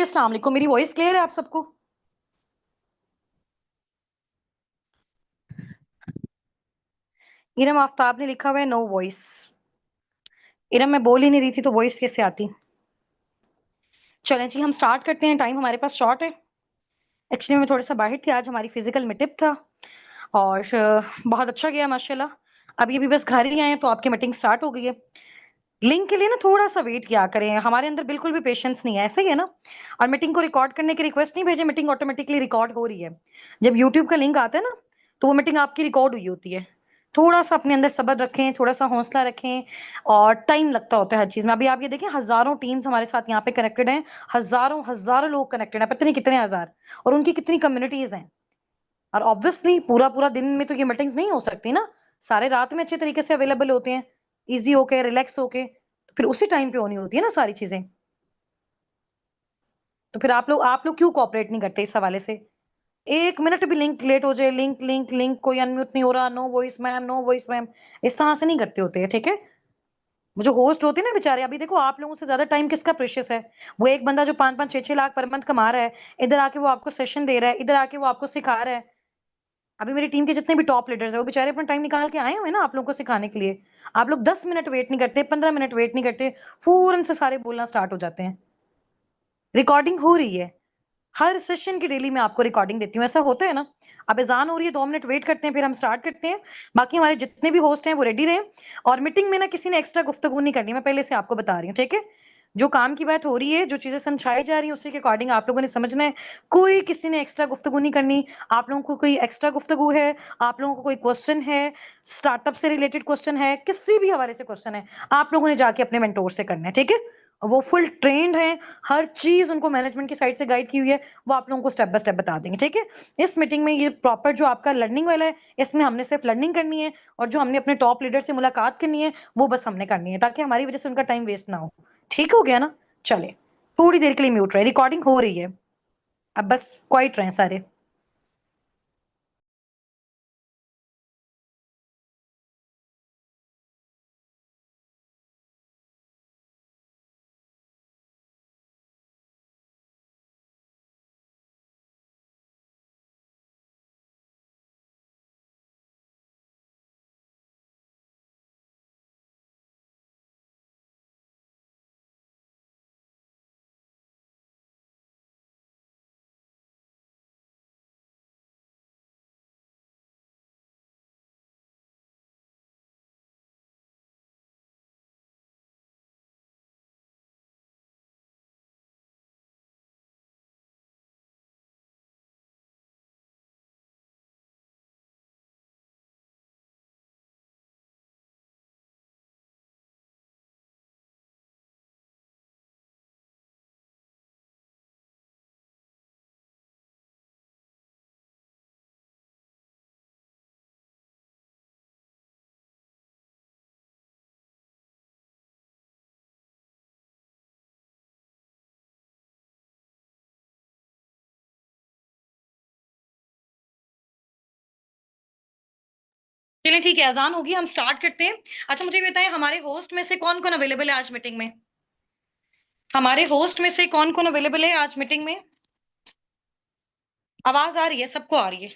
अस्सलाम वालेकुम। मेरी वॉइस क्लियर है आप सबको? इरम आफ्ताब ने लिखा हुआ है नो वॉइस। इरम, मैं बोल ही नहीं रही थी तो वॉइस कैसे आती? चलें जी, हम स्टार्ट करते हैं। टाइम हमारे पास शॉर्ट है। एक्चुअली मैं थोड़ा सा बाहर थी, आज हमारी फिजिकल मीटअप था और बहुत अच्छा गया माशाल्लाह। अभी अभी बस घर ही आए हैं तो आपकी मीटिंग स्टार्ट हो गई है। लिंक के लिए ना थोड़ा सा वेट किया करें, हमारे अंदर बिल्कुल भी पेशेंस नहीं है, ऐसा ही है ना। और मीटिंग को रिकॉर्ड करने की रिक्वेस्ट नहीं भेजे, मीटिंग ऑटोमेटिकली रिकॉर्ड हो रही है। जब यूट्यूब का लिंक आता है ना तो वो मीटिंग आपकी रिकॉर्ड हुई होती है। थोड़ा सा अपने अंदर सब्र रखें, थोड़ा सा हौसला रखें। और टाइम लगता होता है हर चीज में। अभी आप ये देखें, हजारों टीम्स हमारे साथ यहाँ पे कनेक्टेड हैं। हजारों हजारों लोग कनेक्टेड हैं, पता नहीं कितने हजार। और उनकी कितनी कम्युनिटीज हैं। और ऑब्वियसली पूरा पूरा दिन में तो ये मीटिंग्स नहीं हो सकती ना। सारे रात में अच्छे तरीके से अवेलेबल होते हैं, इजी होके रिलैक्स होके। तो फिर उसी टाइम पे होनी होती है ना सारी चीजें। तो फिर आप लोग क्यों कोऑपरेट नहीं करते इस हवाले से? एक मिनट भी लिंक लेट हो जाए, लिंक लिंक लिंक, कोई अनम्यूट नहीं हो रहा, no voice ma'am, no voice ma'am, इस तरह से नहीं करते होते हैं, ठीक है। वो जो होस्ट होते हैं ना बेचारे, अभी देखो आप लोगों से ज्यादा टाइम किसका प्रेशियस है। वो एक बंदा जो 5-5 6-6 लाख पर मंथ कमा रहा है, इधर आके वो आपको सेशन दे रहा है, इधर आके वो आपको सिखा रहा है। अभी मेरी टीम के जितने भी टॉप लीडर्स हैं वो बेचारे अपना टाइम निकाल के आए हुए हैं ना आप लोगों को सिखाने के लिए। आप लोग 10 मिनट वेट नहीं करते, 15 मिनट वेट नहीं करते, फौरन से सारे बोलना स्टार्ट हो जाते हैं। रिकॉर्डिंग हो रही है। हर सेशन की डेली मैं आपको रिकॉर्डिंग देती हूँ, ऐसा होता है ना। अब अजान हो रही है, 2 मिनट वेट करते हैं, फिर हम स्टार्ट करते हैं। बाकी हमारे जितने भी होस्ट हैं वो रेडी रहे। और मीटिंग में ना किसी ने एक्स्ट्रा गुफ्तगू नहीं करनी, मैं पहले से आपको बता रही हूँ, ठीक है। जो काम की बात हो रही है, जो चीजें समझाई जा रही है, उसी के अकॉर्डिंग आप लोगों ने समझना है। कोई किसी ने एक्स्ट्रा गुफ्तगू नहीं करनी। आप लोगों को कोई एक्स्ट्रा गुफ्तगू है, आप लोगों को कोई क्वेश्चन है, स्टार्टअप से रिलेटेड क्वेश्चन है, किसी भी हवाले से क्वेश्चन है, आप लोगों ने जाके अपने मेंटोर से करना है, ठीक है। वो फुल ट्रेंड है, हर चीज उनको मैनेजमेंट की साइड से गाइड की हुई है। वो आप लोगों को स्टेप बाय स्टेप बता देंगे, ठीक है। इस मीटिंग में ये प्रॉपर जो आपका लर्निंग वाला है, इसमें हमने सिर्फ लर्निंग करनी है। और जो हमने अपने टॉप लीडर से मुलाकात करनी है वो बस हमने करनी है, ताकि हमारी वजह से उनका टाइम वेस्ट ना हो। ठीक हो गया ना? चले, थोड़ी देर के लिए म्यूट रहे, रिकॉर्डिंग हो रही है। अब बस क्वाइट रहे सारे। चलिए ठीक है, अजान होगी, हम स्टार्ट करते हैं। अच्छा मुझे ये बताएं, हमारे होस्ट में से कौन कौन अवेलेबल है आज मीटिंग में? हमारे होस्ट में से कौन कौन अवेलेबल है आज मीटिंग में? आवाज आ रही है? सबको आ रही है?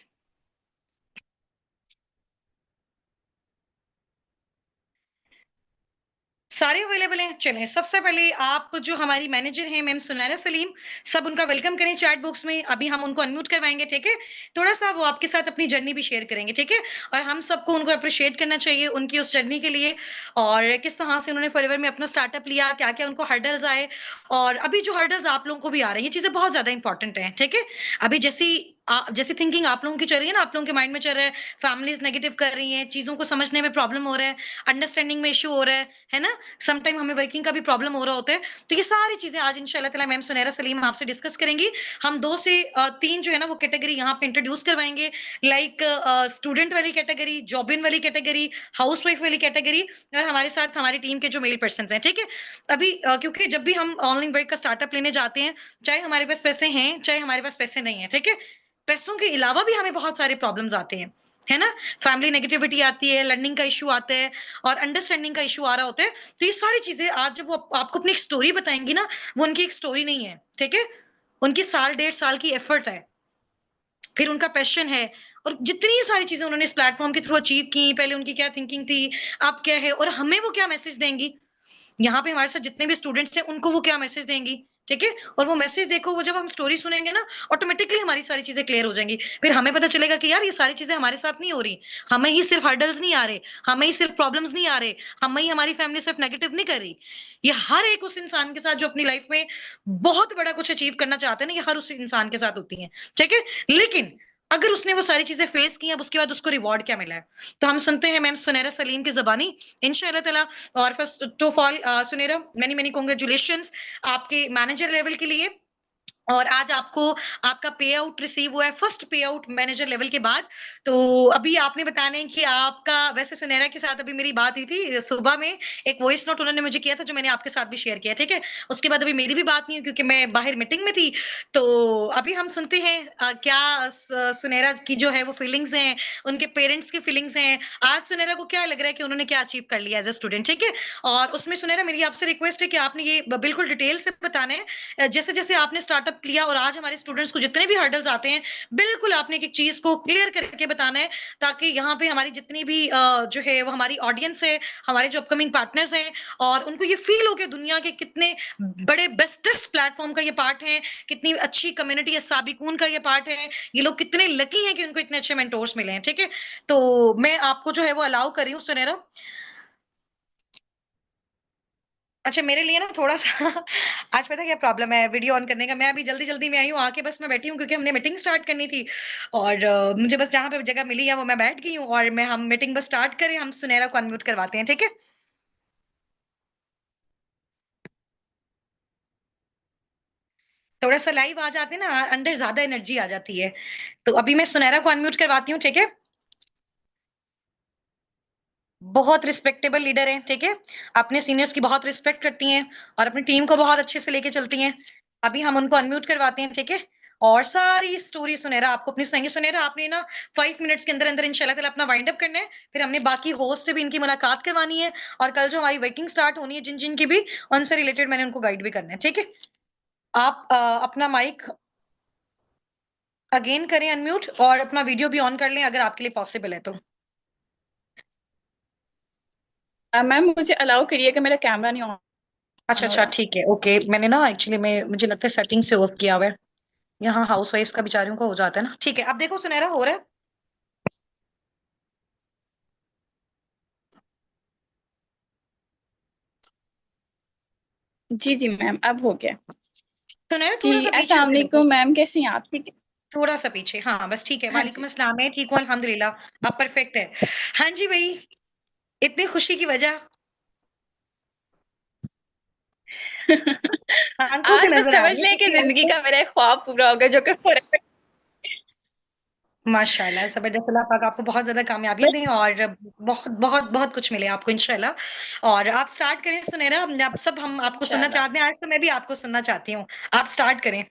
सारे अवेलेबल हैं। चलें, सबसे पहले आप जो हमारी मैनेजर हैं मैम सुनैना सलीम, सब उनका वेलकम करें चैट बॉक्स में। अभी हम उनको अनम्यूट करवाएंगे, ठीक है। थोड़ा सा वो आपके साथ अपनी जर्नी भी शेयर करेंगे, ठीक है। और हम सबको उनको अप्रिशिएट करना चाहिए उनकी उस जर्नी के लिए। और किस तरह से उन्होंने फॉरएवर में अपना स्टार्टअप लिया, क्या क्या उनको हर्डल्स आए। और अभी जो हर्डल्स आप लोगों को भी आ रहे हैं, ये चीजें बहुत ज्यादा इंपॉर्टेंट है, ठीक है। अभी जैसी थिंकिंग आप लोगों की चल रही है ना, आप लोगों के माइंड में चल रहा है, फैमिलीज नेगेटिव कर रही हैं, चीजों को समझने में प्रॉब्लम हो रहा है, अंडरस्टैंडिंग में इशू हो रहा है ना। सम टाइम हमें वर्किंग का भी प्रॉब्लम हो रहा होता है। तो ये सारी चीजें आज इंशाल्लाह ताला मैम सुनैरा सलीम आपसे डिस्कस करेंगी। हम 2 से 3 जो है ना वो कैटेगरी यहाँ पे इंट्रोड्यूस करवाएंगे। लाइक स्टूडेंट वाली कैटेगरी, जॉब इन वाली कैटेगरी, हाउसवाइफ वाली कैटेगरी, और हमारे साथ हमारी टीम के जो मेल पर्सन हैं, ठीक है। अभी क्योंकि जब भी हम ऑनलाइन वर्क का स्टार्टअप लेने जाते हैं, चाहे हमारे पास पैसे हैं चाहे हमारे पास पैसे नहीं है, ठीक है। पैसों के अलावा भी हमें बहुत सारे प्रॉब्लम्स आते हैं, है ना। फैमिली नेगेटिविटी आती है, लर्निंग का इशू आता है, और अंडरस्टैंडिंग का इशू आ रहा होता है। तो ये सारी चीजें आज जब वो आपको अपनी एक स्टोरी बताएंगी ना, वो उनकी एक स्टोरी नहीं है, ठीक है। उनकी साल 1.5 साल की एफर्ट है, फिर उनका पैशन है, और जितनी सारी चीजें उन्होंने इस प्लेटफॉर्म के थ्रू अचीव की, पहले उनकी क्या थिंकिंग थी, अब क्या है, और हमें वो क्या मैसेज देंगी, यहाँ पे हमारे साथ जितने भी स्टूडेंट्स हैं उनको वो क्या मैसेज देंगी, ठीक है। और वो मैसेज देखो, वो जब हम स्टोरी सुनेंगे ना, ऑटोमेटिकली हमारी सारी चीजें क्लियर हो जाएंगी। फिर हमें पता चलेगा कि यार ये सारी चीजें हमारे साथ नहीं हो रही, हमें ही सिर्फ हर्डल्स नहीं आ रहे, हमें ही सिर्फ प्रॉब्लम्स नहीं आ रहे, हमें ही हमारी फैमिली सिर्फ नेगेटिव नहीं कर रही। ये हर एक उस इंसान के साथ जो अपनी लाइफ में बहुत बड़ा कुछ अचीव करना चाहते हैं ना, ये हर उस इंसान के साथ होती है, ठीक है। लेकिन अगर उसने वो सारी चीजें फेस की, अब उसके बाद उसको रिवॉर्ड क्या मिला है, तो हम सुनते हैं मैम सुनैरा सलीम की जबानी, इंशाल्लाह ताला। और first of all Sunaira, many many congratulations आपके मैनेजर लेवल के लिए। और आज आपको आपका पे आउट रिसीव हुआ है, फर्स्ट पे आउट मैनेजर लेवल के बाद। तो अभी आपने बताना है कि आपका, वैसे सुनैरा के साथ अभी मेरी बात हुई थी सुबह में, एक वॉइस नोट उन्होंने मुझे किया था जो मैंने आपके साथ भी शेयर किया, ठीक है। उसके बाद अभी मेरी भी बात नहीं हुई क्योंकि मैं बाहर मीटिंग में थी। तो अभी हम सुनते हैं क्या सुनैरा की जो है वो फीलिंग्स हैं, उनके पेरेंट्स की फीलिंग्स हैं, आज सुनैरा को क्या लग रहा है कि उन्होंने क्या अचीव कर लिया एज अ स्टूडेंट, ठीक है। और उसमें सुनैरा मेरी आपसे रिक्वेस्ट है कि आपने ये बिल्कुल डिटेल से बताना है, जैसे जैसे आपने स्टार्टअप किया और आज हमारे स्टूडेंट्स को जितने भी हर्डल्स आते हैं, बिल्कुल आपने एक चीज को क्लियर करके बताना है, ताकि यहाँ पे हमारी जितनी भी जो है वो हमारी ऑडियंस है, हमारे जो अपकमिंग पार्टनर्स हैं, और उनको ये फील हो कि दुनिया के कितने बड़े बेस्टेस्ट प्लेटफॉर्म का ये पार्ट है, कितनी अच्छी कम्युनिटी है साबिकून का ये पार्ट है, ये लोग कितने लकी हैं कि उनको इतने अच्छे मेंटोर्स मिले हैं, ठीक है। तो मैं आपको जो है वो अलाउ कर रही हूँ सुनैरा। अच्छा, मेरे लिए ना थोड़ा-सा आज पता है क्या प्रॉब्लम है वीडियो ऑन करने का, मैं अभी जल्दी-जल्दी में आई हूँ, आके बस मैं बैठी हूँ क्योंकि हमने मीटिंग स्टार्ट करनी थी, और मुझे बस जहाँ पे जगह मिली है वो मैं बैठ गई हूँ, और मैं हम मीटिंग बस स्टार्ट करें, हम सुनैरा को अनम्यूट करवाते हैं, ठीक है? थोड़ा-सा लाइव आ जाते हैं ना, अंदर ज़्यादा एनर्जी आ जाती है। तो अभी मैं सुनैरा को अनम्यूट करवाती हूँ, ठीक है? बहुत रिस्पेक्टेबल लीडर हैं, ठीक है? अपने सीनियर्स की बहुत रिस्पेक्ट करती हैं और अपनी टीम को बहुत अच्छे से लेके चलती हैं। अभी हम उनको अनम्यूट करवाते हैं, ठीक है? और सारी स्टोरी सुनैरा आपको अपनी सुनाएँगी। सुनैरा आपने ना 5 मिनट्स के अंदर-अंदर इंशाल्लाह ताला अपना वाइंड अप करना है। फिर हमने बाकी होस्ट से भी इनकी मुलाकात करवानी है, और कल जो हमारी वर्किंग स्टार्ट होनी है जिन-जिन की भी, उनसे रिलेटेड मैंने उनको गाइड भी करना है, ठीक है? आप अपना माइक अगेन करें अनम्यूट, और अपना वीडियो भी ऑन कर लें अगर आपके लिए पॉसिबल है तो। मैम मुझे अलाउ करिएगा, मेरा कैमरा नहीं ऑन अच्छा, हो अच्छा, रहा। ठीक है, ओके। मैंने ना एक्चुअली में मुझे लगता है सेटिंग से ऑफ किया हुआ है। यहाँ हाउसवाइफ्स का बेचारियों का हो जाता है ना। ठीक है, अब देखो सुनहरा हो रहा है। जी जी मैम, अब हो गया। सुनहरा जी थोड़ा सा पीछे अस्सलाम होके देखो, वालेकुम मैम, कैसी हैं आप? ठीक है। थोड़ा सा पीछे, हाँ बस ठीक है। हाँ वालेकुम जी। अस्सलाम, मैं ठीक हूँ अल्हम्दुलिल्लाह। अब परफेक्ट है। हाँ जी भाई, इतनी खुशी की वजह आंखों पे आज बस नजर आ समझ रही है लें कि क्योंकि जिंदगी आपको का मेरा एक ख्वाब पूरा हो गया, जो कि माशाल्लाह जबरदस्त, अल्लाह पाक आपको बहुत ज्यादा कामयाबियां बस। दें, और बहुत बहुत बहुत कुछ मिले आपको इंशाल्लाह। और आप स्टार्ट करें सुनहरा, आप सब हम आपको सुनना इंशाल्लाह। चाहते हैं, आज तो मैं भी आपको सुनना चाहती हूँ। आप स्टार्ट करें।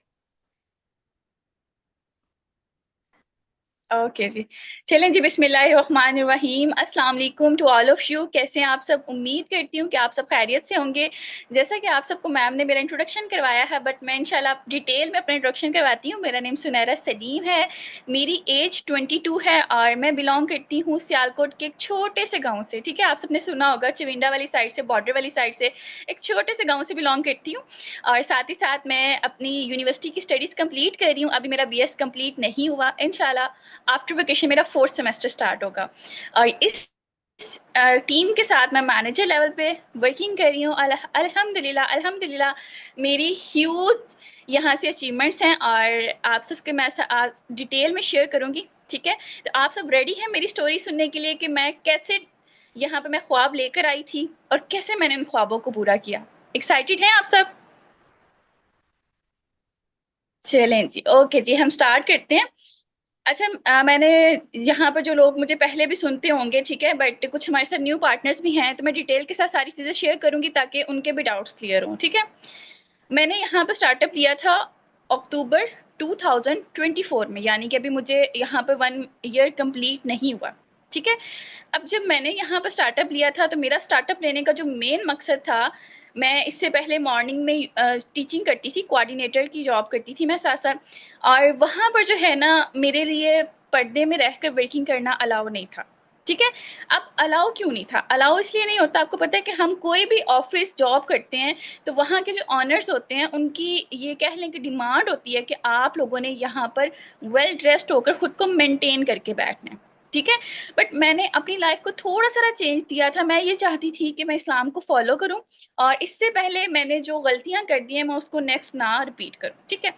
ओके जी। चलें जी, बिस्मिल्लाहिर्रहमानिर्रहीम। अस्सलाम वालेकुम टू ऑल ऑफ यू। कैसे हैं आप सब? उम्मीद करती हूँ कि आप सब खैरियत से होंगे। जैसा कि आप सबको मैम ने मेरा इंट्रोडक्शन करवाया है, बट मैं इंशाल्लाह डिटेल में अपना इंट्रोडक्शन करवाती हूँ। मेरा नेम सुनैरा सलीम है, मेरी एज 22 है, और मैं बिलोंग करती हूँ सियालकोट के एक छोटे से गाँव से। ठीक है, आप सबने सुना होगा चविंडा वाली साइड से, बॉर्डर वाली साइड से, एक छोटे से गाँव से बिलोंग करती हूँ। और साथ ही साथ मैं अपनी यूनिवर्सिटी की स्टडीज़ कंप्लीट कर रही हूँ। अभी मेरा BS कंप्लीट नहीं हुआ, इंशाल्लाह आफ्टर वेकेशन मेरा 4th सेमेस्टर स्टार्ट होगा। और इस टीम के साथ मैं मैनेजर लेवल पे वर्किंग कर रही हूँ। अल्हम्दुलिल्लाह अल्हम्दुलिल्लाह मेरी ह्यूज यहाँ से अचीवमेंट्स हैं, और आप सबके मैं आज डिटेल में शेयर करूँगी। ठीक है, तो आप सब रेडी हैं मेरी स्टोरी सुनने के लिए कि मैं कैसे यहाँ पे मैं ख्वाब लेकर आई थी और कैसे मैंने उन ख्वाबों को पूरा किया? एक्साइटेड हैं आप सब? चलें जी, ओके जी, हम स्टार्ट करते हैं। अच्छा, मैंने यहाँ पर जो लोग मुझे पहले भी सुनते होंगे, ठीक है, बट कुछ हमारे साथ न्यू पार्टनर्स भी हैं, तो मैं डिटेल के साथ सारी चीज़ें शेयर करूँगी ताकि उनके भी डाउट्स क्लियर हों। ठीक है, मैंने यहाँ पर स्टार्टअप लिया था अक्टूबर 2024 में, यानी कि अभी मुझे यहाँ पर 1 ईयर कंप्लीट नहीं हुआ। ठीक है, अब जब मैंने यहाँ पर स्टार्टअप लिया था, तो मेरा स्टार्टअप लेने का जो मेन मकसद था, मैं इससे पहले मॉर्निंग में टीचिंग करती थी, कोऑर्डिनेटर की जॉब करती थी मैं साथ-साथ, और वहाँ पर जो है ना मेरे लिए पर्दे में रहकर वर्किंग करना अलाउ नहीं था, ठीक है? अब अलाउ क्यों नहीं था? अलाउ इसलिए नहीं होता, आपको पता है कि हम कोई भी ऑफ़िस जॉब करते हैं, तो वहाँ के जो ओनर्स होते हैं, उनकी ये कह लें कि डिमांड होती है कि आप लोगों ने यहाँ पर वेल ड्रेस्ड होकर खुद को मेंटेन करके बैठना है, ठीक है? बट मैंने अपनी लाइफ़ को थोड़ा-सा चेंज दिया था, मैं ये चाहती थी कि मैं इस्लाम को फ़ॉलो करूँ और इससे पहले मैंने जो गलतियाँ कर दी हैं, मैं उसको नेक्स्ट ना रिपीट करूँ, ठीक है?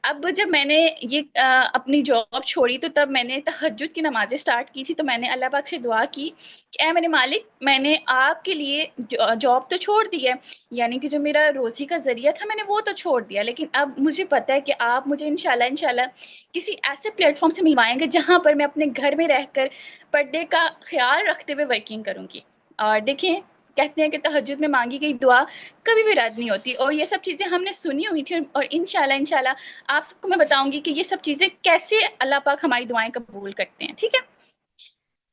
अब जब मैंने ये अपनी जॉब छोड़ी, तो तब मैंने तहज्जुद की नमाज़ें स्टार्ट की थी, तो मैंने अल्लाह पाक से दुआ की कि ऐ मेरे मालिक, मैंने आपके लिए जॉब तो छोड़ दी है, यानी कि जो मेरा रोज़ी का ज़रिया था मैंने वो तो छोड़ दिया, लेकिन अब मुझे पता है कि आप मुझे इंशाल्लाह किसी ऐसे प्लेटफ़ॉर्म से मिलवाएँगे जहाँ पर मैं अपने घर में रहकर पर्दे का ख़्याल रखते हुए वर्किंग करूँगी। और देखिए, कहते हैं कि तहज्जुद में माँगी गई दुआ कभी भी रद्द नहीं होती, और ये सब चीज़ें हमने सुनी हुई थी, और इंशाल्लाह आप सबको मैं बताऊँगी कि ये सब चीज़ें कैसे अल्लाह पाक हमारी दुआएँ कबूल करते हैं, ठीक है?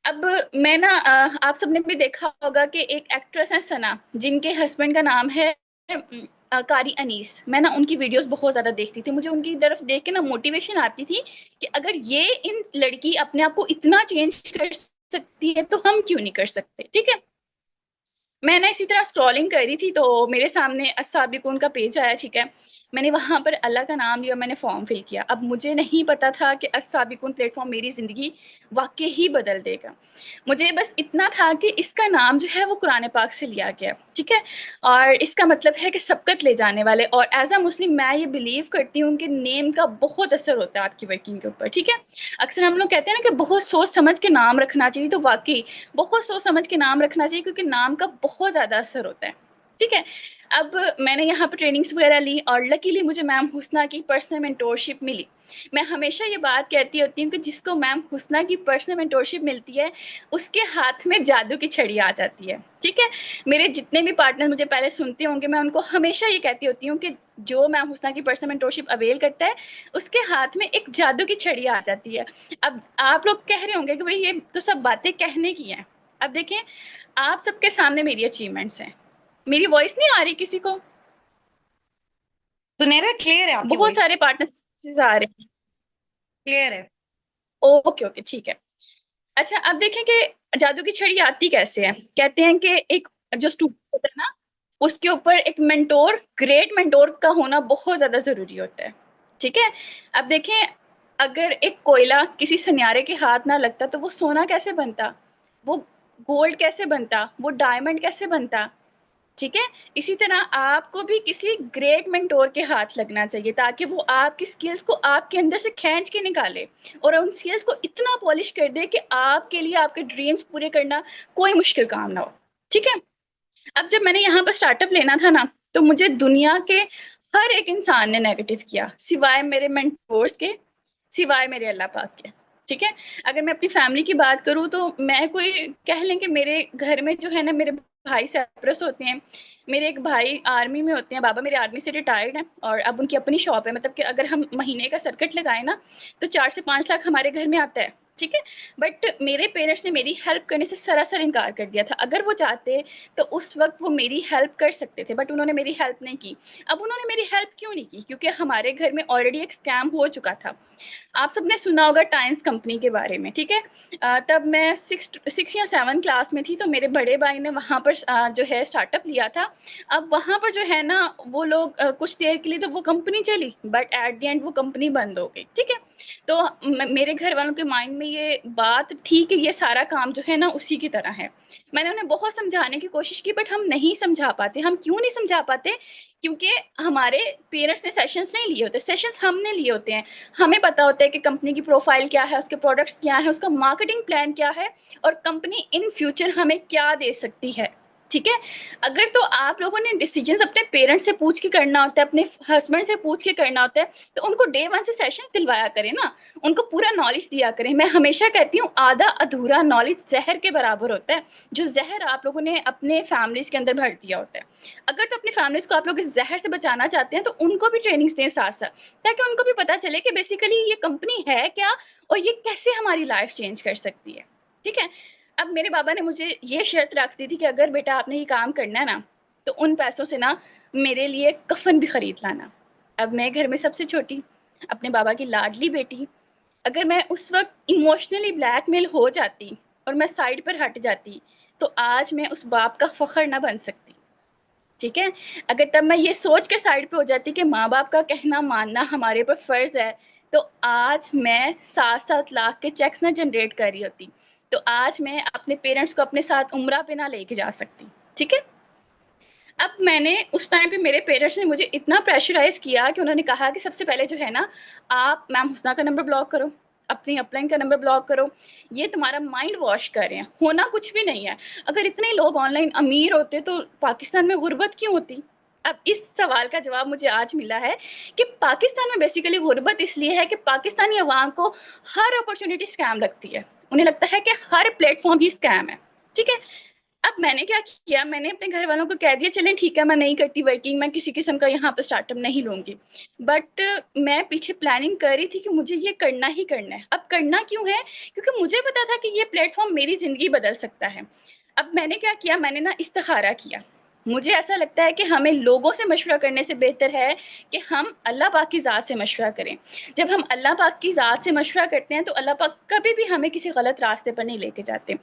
अब मैं ना आप सबने भी देखा होगा कि एक एक्ट्रेस हैं सना, जिनके हस्बैंड का नाम है कारी अनीस। मैं ना उनकी वीडियोज़ बहुत ज़्यादा देखती थी। मुझे उनकी तरफ देख के ना मोटिवेशन आती थी कि अगर ये इन लड़की अपने आप को इतना चेंज कर सकती है, तो हम क्यों नहीं कर सकते, ठीक है? मैं ना इसी तरह स्क्रॉलिंग कर रही थी, तो मेरे सामने अस्साबिकून का पेज आया, ठीक है? मैंने वहाँ पर अल्लाह का नाम लिया, मैंने फॉर्म फिल किया। अब मुझे नहीं पता था कि अस्साबिकून प्लेटफ़ॉर्म मेरी ज़िंदगी वाक़ई ही बदल देगा। मुझे बस इतना था कि इसका नाम जो है वो कुरान पाक से लिया गया, ठीक है? और इसका मतलब है कि सबकत ले जाने वाले, और एज़ अ मुस्लिम मैं ये बिलीव करती हूँ कि नेम का बहुत असर होता है आपकी वर्किंग के ऊपर, ठीक है? अक्सर हम लोग कहते हैं ना कि बहुत सोच समझ के नाम रखना चाहिए, तो वाक़ई बहुत सोच समझ के नाम रखना चाहिए, क्योंकि नाम का बहुत ज़्यादा असर होता है, ठीक है? अब मैंने यहाँ पे ट्रेनिंग्स वगैरह ली, और लकीली मुझे मैम हुस्ना की पर्सनल मेंटोरशिप मिली। मैं हमेशा ये बात कहती होती हूँ कि जिसको मैम हुस्ना की पर्सनल मेंटोरशिप मिलती है, उसके हाथ में जादू की छड़ी आ जाती है, ठीक है? मेरे जितने भी पार्टनर मुझे पहले सुनते होंगे, मैं उनको हमेशा ये कहती होती हूँ कि जो मैम हुस्ना की पर्सनल मेंटोरशिप अवेल करता है, उसके हाथ में एक जादू की छड़ी आ जाती है। अब आप लोग कह रहे होंगे कि भई ये तो सब बातें कहने की हैं। अब देखें, आप सबके सामने मेरी अचीवमेंट्स हैं। मेरी वॉइस नहीं आ रही किसी को? सुनहरा क्लियर है आपकी बहुत वॉइस। सारे पार्टनर्स आ रहे हैं। क्लियर है। ओके, ओके, ठीक है। अच्छा, अब देखें कि जादू की छड़ी आती कैसे है? कहते हैं कि एक जो स्टूडेंट होता है ना, उसके ऊपर एक मेंटर, ग्रेट मेंटर का होना बहुत ज़्यादा ज़रूरी होता है, ठीक है? अब देखें, अगर एक कोयला किसी सुनहरे के हाथ ना लगता, तो वो सोना कैसे बनता? वो गोल्ड कैसे बनता? वो डायमंड कैसे बनता? ठीक है? इसी तरह आपको भी किसी ग्रेट मेंटर के हाथ लगना चाहिए, ताकि वो आपकी स्किल्स को आपके अंदर से खींच के निकाले और उन स्किल्स को इतना पॉलिश कर दे कि आपके लिए आपके ड्रीम्स पूरे करना कोई मुश्किल काम ना हो। ठीक है? अब जब मैंने यहाँ पर स्टार्टअप लेना था ना, तो मुझे दुनिया के हर एक इंसान ने नेगेटिव किया, सिवाय मेरे मेंटोर्स के, सिवाय मेरे अल्लाह पाक के। ठीक है? अगर मैं अपनी फैमिली की बात करूँ, तो मैं कोई कह लें कि मेरे घर में जो है ना, मेरे भाई सेपरस होते हैं, मेरे एक भाई आर्मी में होते हैं, बाबा मेरे आर्मी से रिटायर्ड हैं और अब उनकी अपनी शॉप है। मतलब कि अगर हम महीने का सर्किट लगाएँ ना, तो 4 से 5 लाख हमारे घर में आता है। ठीक है? बट मेरे पेरेंट्स ने मेरी हेल्प करने से सरासर इनकार कर दिया था। अगर वो चाहते, तो उस वक़्त वो मेरी हेल्प कर सकते थे, बट उन्होंने मेरी हेल्प नहीं की। अब उन्होंने मेरी हेल्प क्यों नहीं की? क्योंकि हमारे घर में ऑलरेडी एक स्कैम हो चुका था। आप सबने सुना होगा टाइम्स कंपनी के बारे में, ठीक है? तब मैं 6 या 7 क्लास में थी, तो मेरे बड़े भाई ने वहाँ पर जो है स्टार्टअप लिया था। अब वहाँ पर जो है ना, वो लोग कुछ देर के लिए तो वो कंपनी चली, बट एट द एंड वो कंपनी बंद हो गई, ठीक है? तो मेरे घर वालों के माइंड में ये बात थी कि ये सारा काम जो है ना, उसी की तरह है। मैंने उन्हें बहुत समझाने की कोशिश की, बट हम नहीं समझा पाते। हम क्यों नहीं समझा पाते? क्योंकि हमारे पेरेंट्स ने सेशंस नहीं लिए होते, सेशंस हमने लिए होते हैं। हमें पता होता है कि कंपनी की प्रोफाइल क्या है, उसके प्रोडक्ट्स क्या हैं, उसका मार्केटिंग प्लान क्या है और कंपनी इन फ्यूचर हमें क्या दे सकती है, ठीक है? अगर तो आप लोगों ने डिसीजंस अपने पेरेंट्स से पूछ के करना होता है, अपने हस्बैंड से पूछ के करना होता है, तो उनको डे 1 से सेशन दिलवाया करें ना, उनको पूरा नॉलेज दिया करें। मैं हमेशा कहती हूँ, आधा अधूरा नॉलेज ज़हर के बराबर होता है, जो ज़हर आप लोगों ने अपने फैमिलीज़ के अंदर भर दिया होता है। अगर तो अपनी फैमिलीज़ को आप लोग इस ज़हर से बचाना चाहते हैं, तो उनको भी ट्रेनिंग्स दें साथ-साथ, ताकि उनको भी पता चले कि बेसिकली ये कंपनी है क्या और ये कैसे हमारी लाइफ चेंज कर सकती है, ठीक है? अब मेरे बाबा ने मुझे ये शर्त रख दी थी कि अगर बेटा आपने ये काम करना है ना, तो उन पैसों से ना मेरे लिए कफन भी खरीद लाना। अब मैं घर में सबसे छोटी, अपने बाबा की लाडली बेटी, अगर मैं उस वक्त इमोशनली ब्लैकमेल हो जाती और मैं साइड पर हट जाती, तो आज मैं उस बाप का फखर ना बन सकती। ठीक है, अगर तब मैं ये सोच के साइड पे हो जाती कि माँ बाप का कहना मानना हमारे ऊपर फर्ज है, तो आज मैं 7-7 लाख के चेक्स ना जनरेट कर रही होती। तो आज मैं अपने पेरेंट्स को अपने साथ उम्रा पे ना लेके जा सकती। ठीक है, अब मैंने उस टाइम पे मेरे पेरेंट्स ने मुझे इतना प्रेशराइज किया कि उन्होंने कहा कि सबसे पहले जो है ना, आप मैम हुस्ना का नंबर ब्लॉक करो, अपनी अपलाइन का नंबर ब्लॉक करो, ये तुम्हारा माइंड वॉश कर रहे हैं, होना कुछ भी नहीं है। अगर इतने लोग ऑनलाइन अमीर होते तो पाकिस्तान में गुर्बत क्यों होती। अब इस सवाल का जवाब मुझे आज मिला है कि पाकिस्तान में बेसिकली गुर्बत इसलिए है कि पाकिस्तानी अवाम को हर अपॉर्चुनिटी स्कैम लगती है। उन्हें लगता है कि हर प्लेटफॉर्म ही स्कैम है। ठीक है, अब मैंने क्या किया, मैंने अपने घर वालों को कह दिया चलें ठीक है, मैं नहीं करती वर्किंग, मैं किसी किस्म का यहाँ पर स्टार्टअप नहीं लूँगी। बट मैं पीछे प्लानिंग कर रही थी कि मुझे ये करना ही करना है। अब करना क्यों है? क्योंकि मुझे पता था कि ये प्लेटफ़ॉर्म मेरी ज़िंदगी बदल सकता है। अब मैंने क्या किया, मैंने ना इस्तिखारा किया। मुझे ऐसा लगता है कि हमें लोगों से मशवरा करने से बेहतर है कि हम अल्लाह पाक की ज़ात से मशवरा करें। जब हम अल्लाह पाक की ज़ात से मशवरा करते हैं तो अल्लाह पाक कभी भी हमें किसी गलत रास्ते पर नहीं लेके जाते।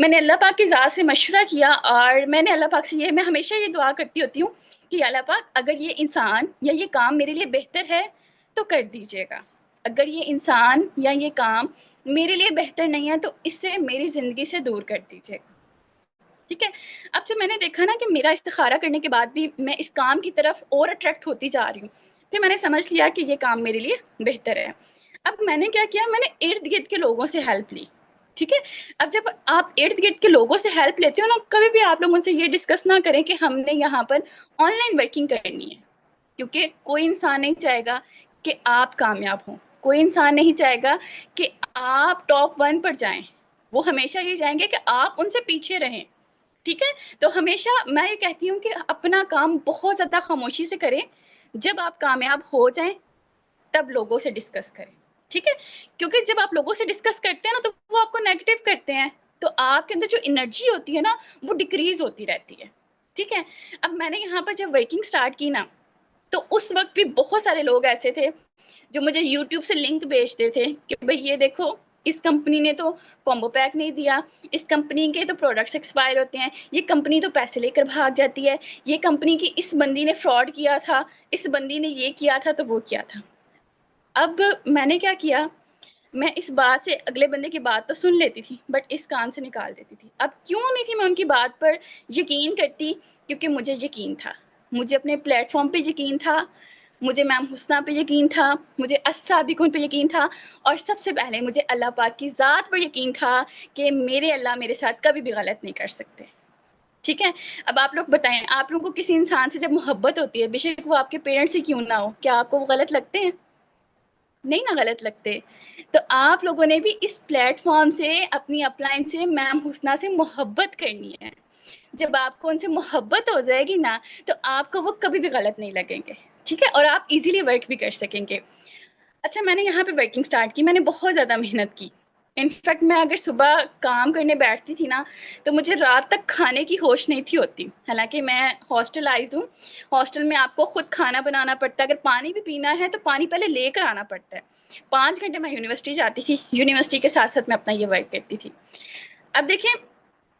मैंने अल्लाह पाक की ज़ात से मशवरा किया और मैंने अल्लाह पाक से मैं हमेशा ये दुआ करती होती हूँ कि अल्लाह पाक अगर ये इंसान या ये काम मेरे लिए बेहतर है तो कर दीजिएगा। अगर ये इंसान या ये काम मेरे लिए बेहतर नहीं है तो इससे मेरी ज़िंदगी से दूर कर दीजिएगा। ठीक है, अब जब मैंने देखा ना कि मेरा इस्तिखारा करने के बाद भी मैं इस काम की तरफ और अट्रैक्ट होती जा रही हूँ, फिर मैंने समझ लिया कि ये काम मेरे लिए बेहतर है। अब मैंने क्या किया, मैंने इर्द-गिर्द के लोगों से हेल्प ली। ठीक है, अब जब आप इर्द-गिर्द के लोगों से हेल्प लेते हो ना, कभी भी आप लोग उनसे ये डिस्कस ना करें कि हमने यहाँ पर ऑनलाइन वर्किंग करनी है, क्योंकि कोई इंसान नहीं चाहेगा कि आप कामयाब हों। कोई इंसान नहीं चाहेगा कि आप टॉप 1 पर जाएँ। वो हमेशा ये चाहेंगे कि आप उनसे पीछे रहें। ठीक है? तो हमेशा मैं ये कहती हूँ कि अपना काम बहुत ज़्यादा खामोशी से करें, जब आप कामयाब हो जाएँ, तब लोगों से डिस्कस करें। ठीक है? क्योंकि जब आप लोगों से डिस्कस करते हैं ना, तो वो आपको नेगेटिव करते हैं, तो आपके अंदर जो एनर्जी होती है ना, वो डिक्रीज़ होती रहती है। ठीक है? अब मैंने यहाँ पर जब वर्किंग स्टार्ट की ना, तो उस वक़्त भी बहुत सारे लोग ऐसे थे जो मुझे यूट्यूब से लिंक भेजते थे कि भई ये देखो, इस कंपनी ने तो कॉम्बो पैक नहीं दिया, इस कंपनी के तो प्रोडक्ट्स एक्सपायर होते हैं, ये कंपनी तो पैसे लेकर भाग जाती है, ये कंपनी की इस बंदी ने फ्रॉड किया था, इस बंदी ने ये किया था, तो वो किया था। अब मैंने क्या किया, मैं इस बात से अगले बंदे की बात तो सुन लेती थी, बट इस कान से निकाल देती थी। अब क्यों नहीं थी मैं उनकी बात पर यकीन करती? क्योंकि मुझे यकीन था। मुझे अपने प्लेटफ़ॉर्म पे यकीन था, मुझे मैम हुस्ना पे यकीन था, मुझे अस्सादिक़ून पे यकीन था और सबसे पहले मुझे अल्लाह पाक की ज़ात पर यकीन था कि मेरे अल्लाह मेरे साथ कभी भी गलत नहीं कर सकते। ठीक है? अब आप लोग बताएँ, आप लोगों को किसी इंसान से जब मोहब्बत होती है, बेशक वो आपके पेरेंट्स ही क्यों ना हो, क्या आपको वो गलत लगते हैं? नहीं ना गलत लगते। तो आप लोगों ने भी इस प्लेटफ़ॉर्म से, अपनी अपलाइन से, मैम हुस्ना से मोहब्बत करनी है। जब आपको उनसे मोहब्बत हो जाएगी ना, तो आपको वो कभी भी गलत नहीं लगेंगे, ठीक है? और आप ईज़िली वर्क भी कर सकेंगे। अच्छा, मैंने यहाँ पे वर्किंग स्टार्ट की, मैंने बहुत ज़्यादा मेहनत की। इनफैक्ट मैं अगर सुबह काम करने बैठती थी ना, तो मुझे रात तक खाने की होश नहीं थी होती। हालाँकि मैं हॉस्टलाइज़्ड हूँ, हॉस्टल में आपको खुद खाना बनाना पड़ता है, अगर पानी भी पीना है तो पानी पहले लेकर आना पड़ता है। 5 घंटे मैं यूनिवर्सिटी जाती थी, यूनिवर्सिटी के साथ-साथ मैं अपना ये वर्क करती थी। अब देखिए,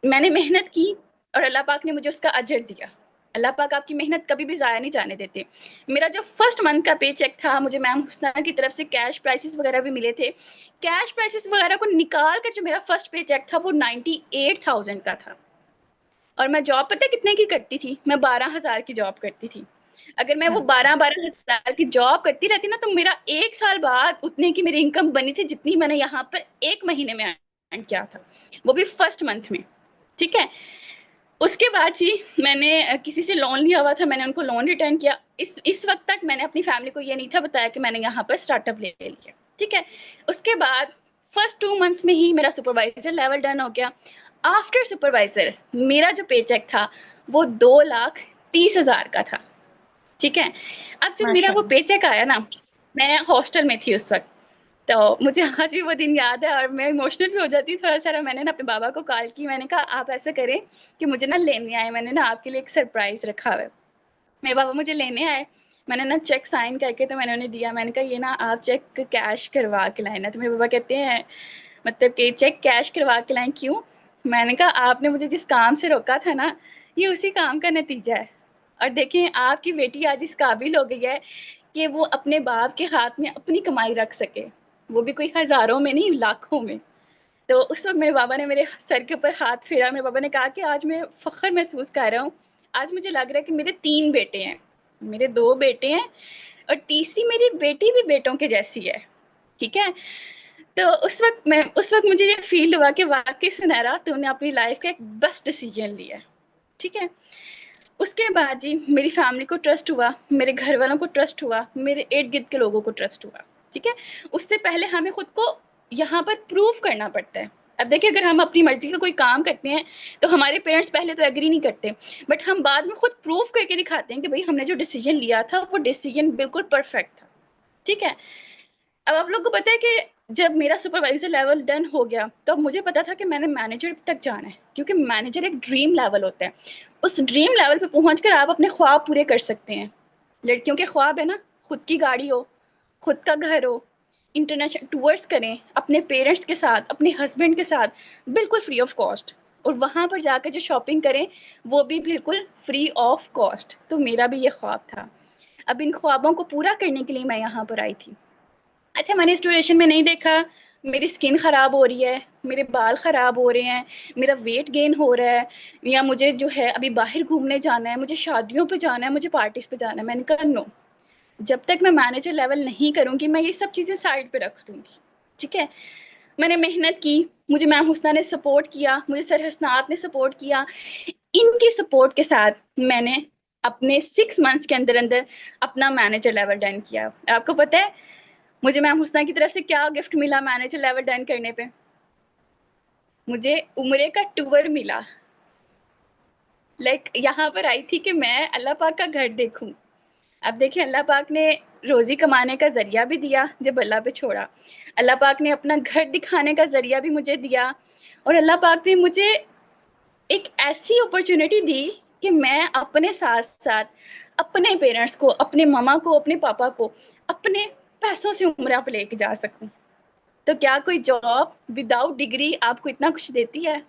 मैंने मेहनत की और अल्लाह पाक ने मुझे उसका अजर दिया। अल्लाह पाक आपकी मेहनत कभी भी ज़ाया नहीं जाने देते। मेरा जो फर्स्ट मंथ का पे चेक था, मुझे मैम हुस्ना की तरफ से कैश प्राइसेस वगैरह भी मिले थे। कैश प्राइसेस वगैरह को निकाल कर जो मेरा फर्स्ट पे चेक था, वो 98,000 का था और मैं जॉब पता है कितने की करती थी? मैं 12,000 की जॉब करती थी। अगर मैं वो अच्छा। 12-12 हज़ार की जॉब करती रहती ना, तो मेरा 1 साल बाद उतने की मेरी इनकम बनी थी, जितनी मैंने यहाँ पर 1 महीने में अर्न किया था, वो भी फर्स्ट मंथ में, ठीक है? उसके बाद जी मैंने किसी से लोन लिया हुआ था, मैंने उनको लोन रिटर्न किया। इस वक़्त तक मैंने अपनी फैमिली को ये नहीं था बताया कि मैंने यहाँ पर स्टार्टअप ले लिया, ठीक है? उसके बाद फर्स्ट 2 मंथ्स में ही मेरा सुपरवाइज़र लेवल डन हो गया। आफ्टर सुपरवाइज़र मेरा जो पेचेक था, वो 2,30,000 का था, ठीक है? अब जब मेरा वो माशाल्लाह। पेचेक आया ना, मैं हॉस्टल में थी उस वक़्त। तो मुझे आज भी वो दिन याद है और मैं इमोशनल भी हो जाती हूँ थोड़ा-सा। मैंने ना अपने बाबा को कॉल की, मैंने कहा आप ऐसा करें कि मुझे ना लेने आएँ, मैंने ना आपके लिए एक सरप्राइज़ रखा हुआ है। मेरे पापा मुझे लेने आए, मैंने ना चेक साइन करके तो मैंने उन्हें दिया। मैंने कहा ये ना आप चेक कैश करवा के लाएँ ना। तो मेरे पापा कहते हैं मतलब कि चेक कैश करवा के लाएँ क्यों? मैंने कहा आपने मुझे जिस काम से रोका था ना, ये उसी काम का नतीजा है। और देखें आपकी बेटी आज इस काबिल हो गई है कि वो अपने बाप के हाथ में अपनी कमाई रख सके, वो भी कोई हज़ारों में नहीं, लाखों में। तो उस वक़्त मेरे बाबा ने मेरे सर के ऊपर हाथ फेरा। मेरे बाबा ने कहा कि आज मैं फ़ख्र महसूस कर रहा हूँ। आज मुझे लग रहा है कि मेरे 3 बेटे हैं। मेरे 2 बेटे हैं और तीसरी मेरी बेटी भी बेटों के जैसी है, ठीक है? तो उस वक़्त मुझे ये फ़ील हुआ कि वाक़ई सुनैरा तूने अपनी लाइफ़ का एक बेस्ट डिसीज़न लिया है, ठीक है? उसके बाद जी मेरी फैमिली को ट्रस्ट हुआ, मेरे घर वालों को ट्रस्ट हुआ, मेरे इर्द-गिर्द के लोगों को ट्रस्ट हुआ, ठीक है? उससे पहले हमें खुद को यहाँ पर प्रूव करना पड़ता है। अब देखिए अगर हम अपनी मर्ज़ी का कोई काम करते हैं, तो हमारे पेरेंट्स पहले तो एग्री नहीं करते, बट हम बाद में खुद प्रूव करके दिखाते हैं कि भई हमने जो डिसीज़न लिया था, वो डिसीज़न बिल्कुल परफेक्ट था, ठीक है? अब आप लोग को पता है कि जब मेरा सुपरवाइज़र लेवल डन हो गया, तो अब मुझे पता था कि मैंने मैनेजर तक जाना है, क्योंकि मैनेजर एक ड्रीम लेवल होता है। उस ड्रीम लेवल पे पहुँच कर आप अपने ख्वाब पूरे कर सकते हैं। लड़कियों के ख्वाब है ना, खुद की गाड़ी हो, खुद का घर हो, इंटरनेशनल टूर्स करें, अपने पेरेंट्स के साथ, अपने हस्बैंड के साथ, बिल्कुल फ्री ऑफ कॉस्ट, और वहाँ पर जाकर जो शॉपिंग करें, वो भी बिल्कुल फ्री ऑफ कॉस्ट। तो मेरा भी ये ख्वाब था। अब इन ख्वाबों को पूरा करने के लिए मैं यहाँ पर आई थी। अच्छा मैंने इस ड्यूरेशन में नहीं देखा मेरी स्किन ख़राब हो रही है, मेरे बाल ख़राब हो रहे हैं, मेरा वेट गेन हो रहा है, या मुझे जो है अभी बाहर घूमने जाना है, मुझे शादियों पे जाना है, मुझे पार्टीज़ पे जाना है। मैंने कहा नो, जब तक मैं मैनेजर लेवल नहीं करूँगी, मैं ये सब चीज़ें साइड पे रख दूँगी, ठीक है? मैंने मेहनत की, मुझे मैम हुस्ना ने सपोर्ट किया, मुझे सर हसनात ने सपोर्ट किया। इनकी सपोर्ट के साथ मैंने अपने 6 मंथ्स के अंदर-अंदर अपना मैनेजर लेवल डन किया। आपको पता है मुझे मैम हुस्ना की तरफ से क्या गिफ्ट मिला मैनेजर लेवल डन करने पे? मुझे उम्रे का टूर मिला। लाइक यहाँ पर आई थी कि मैं अल्लाह पाक का घर देखूँ। अब देखिए अल्लाह पाक ने रोज़ी कमाने का ज़रिया भी दिया जब अल्लाह पे छोड़ा। अल्लाह पाक ने अपना घर दिखाने का ज़रिया भी मुझे दिया, और अल्लाह पाक ने मुझे एक ऐसी अपॉर्च्युनिटी दी कि मैं अपने साथ-साथ अपने पेरेंट्स को, अपने मम्मा को, अपने पापा को अपने पैसों से उम्रा पे लेके जा सकूँ। तो क्या कोई जॉब विदाउट डिग्री आपको इतना कुछ देती है?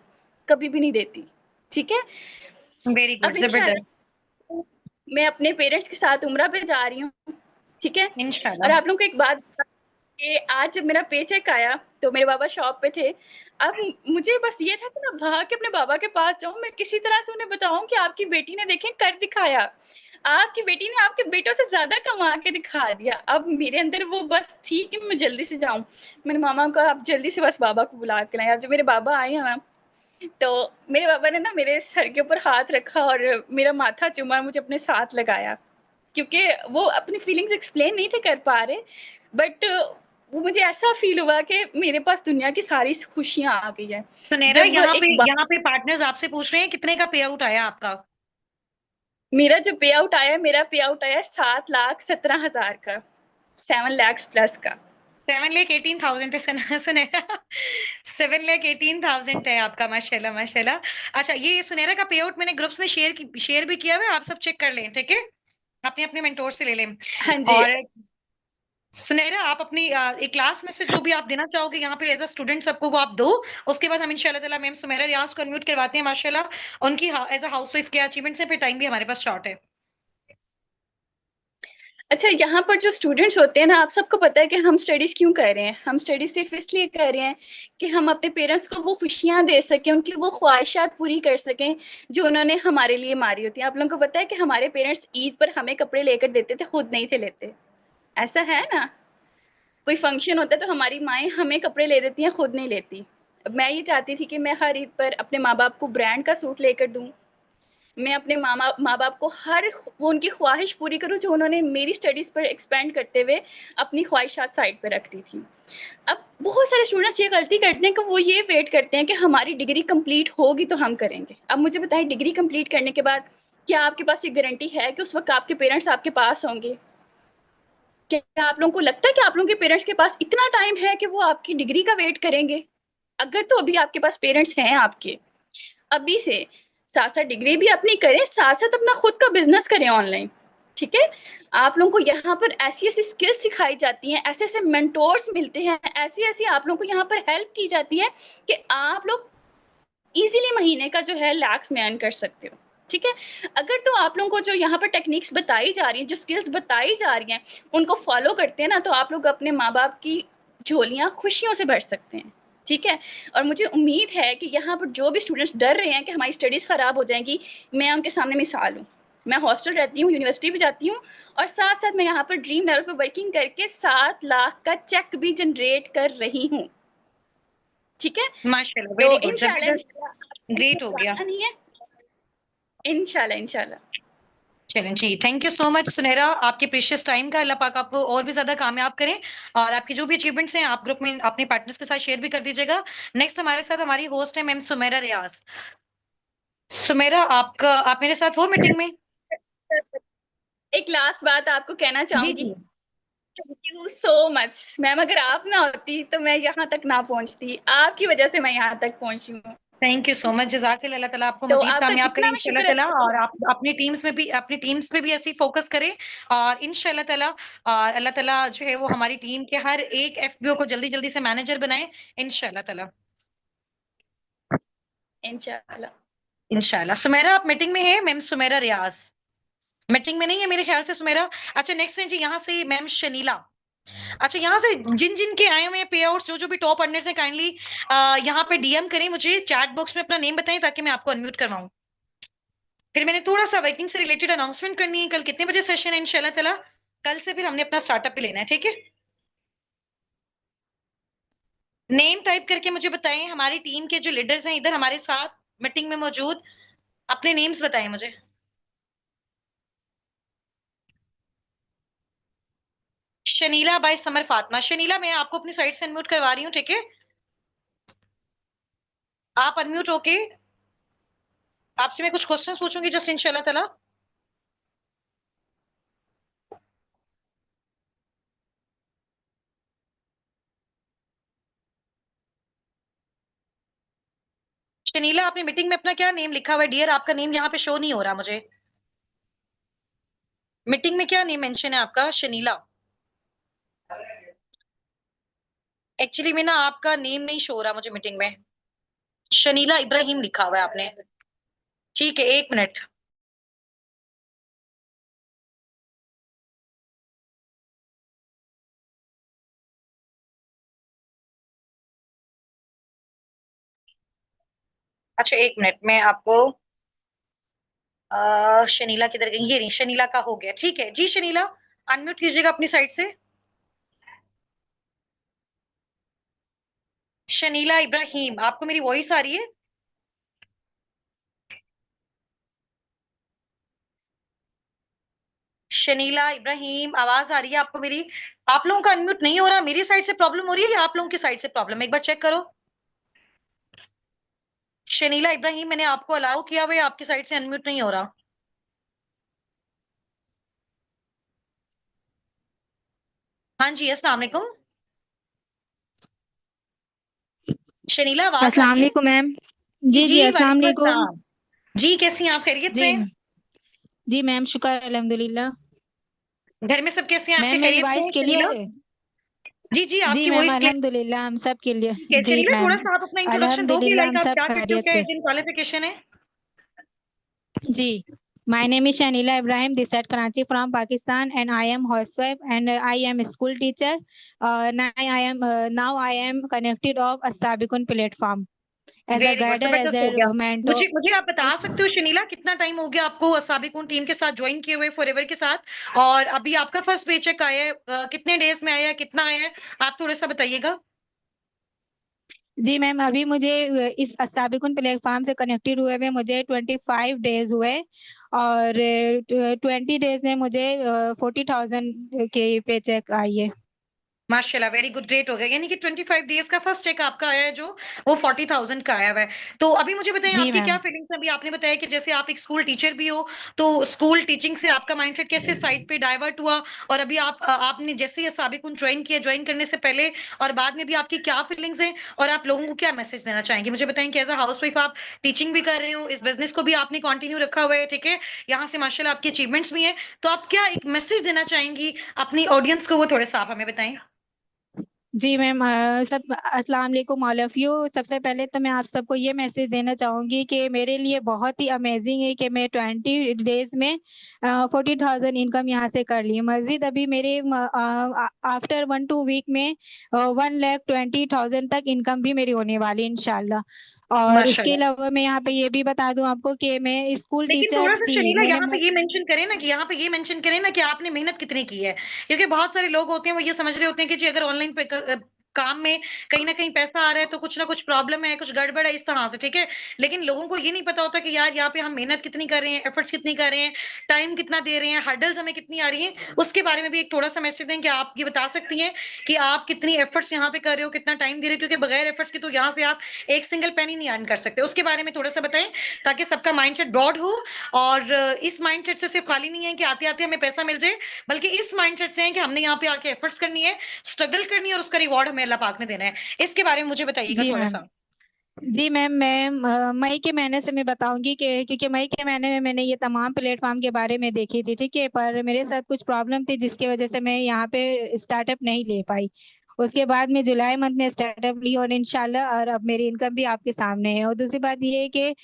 कभी भी नहीं देती, ठीक है? वेरी गुड, अब जबरदस्त। इंशाल्लाह मैं अपने पेरेंट्स के साथ उम्रा पे जा रही हूँ, ठीक है? और इंशाल्लाह। आप लोगों को एक बात कि आज जब मेरा पेचेक आया, तो मेरे बाबा शॉप पे थे। अब मुझे बस ये था कि मैं भाग के अपने बाबा के पास जाऊँ, मैं किसी तरह से उन्हें बताऊँ कि आपकी बेटी ने देखें कर दिखाया। आपकी बेटी ने आपके बेटों से ज़्यादा कमा के दिखा दिया। अब मेरे अंदर वो बस थी कि मैं जल्दी से जाऊँ। मैंने मामा को कहा आप जल्दी से बस बाबा को बुला के लाएँ। अब जब मेरे बाबा आए हैं ना, तो मेरे बाबा ने ना मेरे सर के ऊपर हाथ रखा और मेरा माथा चूमा, मुझे अपने साथ लगाया। क्योंकि वो अपनी फीलिंग्स एक्सप्लेन नहीं थे कर पा रहे, बट वो मुझे ऐसा फ़ील हुआ कि मेरे पास दुनिया की सारी खुशियाँ आ गई हैं। सुनैरा, जब यहाँ पे एक बा यहाँ पे पार्टनर्स आपसे पूछ रहे हैं कितने का पे आउट आया आपका? मेरा जो पे आउट आया, मेरा पे आउट आया 7,17,000 का, 7 लैक्स प्लस का। 7,18,000 है सुनैरा। 7,18,000 है आपका, माशाल्लाह माशाल्लाह। अच्छा, ये सुनैरा का पे आउट मैंने ग्रुप्स में शेयर भी किया हुआ है, आप सब चेक कर लें, ठीक है? अपने अपने मेंटोर से ले लें। हाँ जी। और सुनैरा, आप अपनी एक क्लास में से जो भी आप देना चाहोगे यहाँ पे एज़ अ स्टूडेंट सबको वो आप दो। उसके बाद हम इंशाल्लाह ताला मैम सुमेरा रियाज़ को अनम्यूट करवाते हैं माशाल्लाह। उनकी एज़ अ हाउसवाइफ क्या अचीवमेंट्स हैं, फिर टाइम भी हमारे पास शॉर्ट है। अच्छा यहाँ पर जो स्टूडेंट्स होते हैं ना, आप सबको पता है कि हम स्टडीज़ क्यों कर रहे हैं? हम स्टडीज़ सिर्फ़ इसलिए कर रहे हैं कि हम अपने पेरेंट्स को वो खुशियाँ दे सकें, उनकी वो ख्वाहिशात पूरी कर सकें, जो उन्होंने हमारे लिए मारी होती हैं। आप लोगों को पता है कि हमारे पेरेंट्स ईद पर हमें कपड़े लेकर देते थे, खुद नहीं थे लेते। ऐसा है ना? कोई फंक्शन होता है तो हमारी माएँ हमें कपड़े ले देती हैं, खुद नहीं लेती। अब मैं ये चाहती थी कि मैं हर ईद पर अपने माँ-बाप को ब्रांड का सूट लेकर दूँ। मैं अपने माँ-बाप को हर वो उनकी ख्वाहिश पूरी करूँ जो उन्होंने मेरी स्टडीज़ पर एक्सपेंड करते हुए अपनी ख्वाहिशात साइड पे रख दी थी। अब बहुत सारे स्टूडेंट्स ये गलती करते हैं कि वो ये वेट करते हैं कि हमारी डिग्री कंप्लीट होगी तो हम करेंगे। अब मुझे बताएँ डिग्री कंप्लीट करने के बाद क्या आपके पास ये गारंटी है कि उस वक़्त आपके पेरेंट्स आपके पास होंगे? क्या आप लोगों को लगता है कि आप लोगों के पेरेंट्स के पास इतना टाइम है कि वो आपकी डिग्री का वेट करेंगे? अगर तो अभी आपके पास पेरेंट्स हैं आपके, अभी से साथ साथ डिग्री भी अपनी करें, साथ साथ अपना खुद का बिजनेस करें ऑनलाइन। ठीक है, आप लोगों को यहाँ पर ऐसी ऐसी स्किल्स सिखाई जाती हैं, ऐसे ऐसे मेंटोर्स मिलते हैं, ऐसी ऐसी आप लोगों को यहाँ पर हेल्प की जाती है कि आप लोग इजीली महीने का जो है लैक्स में अर्न कर सकते हो। ठीक है, अगर तो आप लोगों को जो यहाँ पर टेक्निक्स बताई जा रही हैं, जो स्किल्स बताई जा रही हैं, उनको फॉलो करते हैं ना, तो आप लोग अपने माँ बाप की झोलियाँ खुशियों से भर सकते हैं। ठीक है, और मुझे उम्मीद है कि यहाँ पर जो भी स्टूडेंट्स डर रहे हैं कि हमारी स्टडीज़ ख़राब हो जाएंगी, मैं उनके सामने मिसाल हूँ। मैं हॉस्टल रहती हूँ, यूनिवर्सिटी भी जाती हूँ, और साथ साथ मैं यहाँ पर ड्रीम लेवल पर वर्किंग करके 7 लाख का चेक भी जनरेट कर रही हूँ। ठीक है, माशाल्लाह, तो वेरी गुड, इंशाल्लाह जबरदस्त, इंशाल्लाह आपको ग्रेट हो गया। घबराना नहीं है। इंशाल्लाह इंशाल्लाह। चलें जी, थैंक यू सो मच सुनहरा, आपके प्रीशियस टाइम का, अल्लाह पाक आपको और भी ज़्यादा कामयाब करें और आपकी जो भी अचीवमेंट्स हैं, आप ग्रुप में अपने पार्टनर्स के साथ शेयर भी कर दीजिएगा। नेक्स्ट हमारे साथ हमारी होस्ट है मैम सुमेरा रियाज़। सुमेरा, आप मेरे साथ हो मीटिंग में? एक लास्ट बात आपको कहना जी, चाहूँगी। जी। Thank you so much ma'am, अगर आप ना होती तो मैं यहाँ तक ना पहुँचती, आपकी वजह से मैं यहाँ तक पहुँची हूँ। थैंक यू सो मच, जज़ाकल्लाह, अल्लाह ताला आपको तो मज़ीद आपका कामयाब करे जितना मैं इंशाल्लाह शुक्र ताला अदा करूँ। और आप अपनी टीम्स पे भी ऐसे ही फ़ोकस करें और इंशाल्लाह ताला अल्लाह ताला जो है वो हमारी टीम के हर एक एफपीओ को जल्दी-जल्दी से मैनेजर बनाए इंशाल्लाह ताला। इंशाल्लाह। इंशाल्लाह। सुमेरा आप मीटिंग में हैं? मैम सुमेरा रियाज़। मीटिंग में नहीं है मेरे ख्याल से सुमेरा। अच्छा नेक्स्ट है जी यहाँ से मैम शनीला। अच्छा यहाँ से जिन-जिन के आए हुए हैं पे आउट्स जो-जो भी टॉप अर्नर्स हैं काइंडली यहाँ पे डीएम करें मुझे चैट बॉक्स में अपना नेम बताएँ ताकि मैं आपको अनम्यूट करवाऊँ। फिर मैंने थोड़ा-सा वर्किंग से रिलेटेड अनाउंसमेंट करनी है, कल कितने बजे सेशन है इंशाल्लाह ताला? कल से फिर हमने अपना स्टार्टअप भी लेना है, ठीक है? नेम टाइप करके मुझे बताएँ, हमारी टीम के जो लीडर्स हैं इधर हमारे साथ मीटिंग में मौजूद, अपने नेम्स बताएँ मुझे। शनीला बाय समर फातिमा। शनीला मैं आपको अपनी साइड से अनम्यूट करवा रही हूँ, ठीक है? आप अनम्यूट होके आपसे मैं कुछ क्वेश्चंस पूछूँगी जस्ट इंशाल्लाह ताला। शनीला आपने मीटिंग में अपना क्या नेम लिखा हुआ है डियर? आपका नेम यहाँ पे शो नहीं हो रहा मुझे। मीटिंग में क्या नेम मेंशन है आपका? शनीला। एक्चुअली में ना आपका नेम नहीं शो हो रहा मुझे मीटिंग में। शनीला इब्राहिम लिखा हुआ है आपने। ठीक है, 1 मिनट। अच्छा 1 मिनट मैं आपको शनीला किधर गई? ये रही, शनीला का हो गया। ठीक है। जी शनीला, अनम्यूट कीजिएगा अपनी साइड से। शनीला इब्राहिम, आपको मेरी वॉइस आ रही है? शनीला इब्राहिम, आवाज़ आ रही है आपको मेरी? आप लोगों का अनम्यूट नहीं हो रहा, मेरी साइड से प्रॉब्लम हो रही है या आप लोगों की साइड से प्रॉब्लम है? एक बार चेक करो। शनीला इब्राहिम मैंने आपको अलाउ किया हुआ है, आपकी साइड से अनम्यूट नहीं हो रहा। हाँ जी, अस्सलाम वालेकुम। शनीला आवाज़ आ अस्सलाम रही है? वालेकुम मैम। जी, जी, जी, जी, अस्सलाम वालेकुम वालेकुम। अस्सलाम। जी, कैसी हैं आप? खैरियत जी, से? जी मैम, शुक्र अल्हम्दुलिल्लाह। घर में सब कैसे हैं आपके? मैम मेरी खैरियत से वॉइस हैं क्लियर शनीला? है? जी, जी, जी आपकी मैम, वॉइस क्लियर अल्हम्दुलिल्लाह हम सब क्लियर। ठीक है। जी शनीला मैम, थोड़ा-सा आप अपना इंट्रोडक्शन दोगे अल्हम्दुलिल्लाह लाइक हम आप सब क्या करते हो? खैरियत क्या से। एज इन क्वालिफिकेशन है? जी, my name is Shanila Ibrahim, this at Karachi from Pakistan, and I am housewife and I am a school teacher. Now I am connected of Astabikun platform as a very good, guider, as जबरदस्त हो गया। a mentor. मुझे मुझे आप बता सकते हो शनीला कितना टाइम हो गया आपको साबिकुन टीम के साथ जॉइन किए हुए फॉरएवर के साथ और अभी आपका फर्स्ट पेचेक आया है कितने डेज में आया है कितना आया है आप थोड़ा-सा बताइएगा? जी मैम, अभी मुझे इस साबिकुन प्लेटफॉर्म से कनेक्टेड हुए हुए मुझे 25 डेज हुए और 20 डेज में मुझे 40,000 की पे चेक आई है। माशाल्लाह, वेरी गुड, ग्रेट हो गया। यानी कि 25 डेज का फर्स्ट चेक आपका आया है जो, वो 40,000 का आया हुआ है। तो अभी मुझे बताएं जी आपकी क्या मैम। फीलिंग्स है? अभी आपने बताया कि जैसे आप एक स्कूल टीचर भी हो, तो स्कूल टीचिंग से आपका माइंडसेट कैसे साइड पे डाइवर्ट हुआ, और अभी आपने जैसे ये साबिकुन ज्वाइन किया, ज्वाइन करने से पहले और बाद में भी आपकी क्या फीलिंग्स हैं, और आप लोगों को क्या मैसेज देना चाहेंगे? मुझे बताएं कि एज अ हाउसवाइफ आप टीचिंग भी कर रहे हो, इस बिजनेस को भी आपने कंटिन्यू रखा हुआ है, ठीक है, यहाँ से माशाल्लाह आपकी अचीवमेंट्स भी हैं, तो आप क्या एक मैसेज देना चाहेंगी अपनी ऑडियंस को, वो थोड़े सा आप हमें बताएं। जी मैम, सब अस्सलाम वालेकुम ऑल ऑफ यू। सबसे पहले तो मैं आप सबको ये मैसेज देना चाहूँगी कि मेरे लिए बहुत ही अमेजिंग है कि मैं 20 डेज़ में 40,000 इनकम यहाँ से कर ली। मज़ीद अभी मेरे आफ्टर 1-2 वीक में 1,20,000 तक इनकम भी मेरी होने वाली है इंशाल्लाह। और इसके माशाल्लाह। अलावा मैं यहाँ पे ये भी बता दूँ आपको कि मैं स्कूल लेकिन टीचर थोड़ा-सा थी। शर्मिला मैंने यहाँ पे ये मेंशन करें ना, कि यहाँ पे ये मेंशन करें ना कि आपने मेहनत कितनी की है। क्योंकि बहुत सारे लोग होते हैं, वो ये समझ रहे होते हैं कि जी अगर ऑनलाइन काम में कहीं न कहीं पैसा आ रहा है तो कुछ ना कुछ प्रॉब्लम है, कुछ गड़बड़ है, इस तरह से, ठीक है? लेकिन लोगों को ये नहीं पता होता कि यार यहाँ पे हम मेहनत कितनी कर रहे हैं, एफर्ट्स कितनी कर रहे हैं, टाइम कितना दे रहे हैं, हर्डल्स हमें कितनी आ रही हैं, उसके बारे में भी एक थोड़ा-सा मैसेज दें कि आप ये बता सकती हैं कि आप कितनी एफर्ट्स यहाँ पे कर रहे हो, कितना टाइम दे रहे हो? क्योंकि बगैर एफर्ट्स के तो यहाँ से आप एक सिंगल पेनी नहीं अर्न कर सकते। उसके बारे में थोड़ा-सा बताएँ, ताकि सबका माइंडसेट ब्रॉड हो, और इस माइंडसेट से सिर्फ खाली नहीं है कि आते-आते हमें पैसा मिल जाए, बल्कि इस माइंडसेट से है कि हमने यहाँ पे आके एफर्ट्स करनी है, स्ट्रगल करनी है, और उसका रिवॉर्ड हमें अल्लाह पाक ने देना है। इसके बारे में मुझे बताइएगा जी मैम। थोड़ा-सा। जी मैम, मैं मई के महीने से मैं बताऊँगी कि क्योंकि मई के महीने में मैंने ये तमाम प्लेटफ़ॉर्म के बारे में देखी थी, ठीक है? पर मेरे साथ कुछ प्रॉब्लम थी जिसकी वज़ह से मैं यहाँ पे स्टार्टअप नहीं ले पाई। उसके बाद मैं जुलाई मंथ में स्टार्टअप ली और इंशाल्लाह और अब मेरी इनकम भी आपके सामने है। और दूसरी बात ये है कि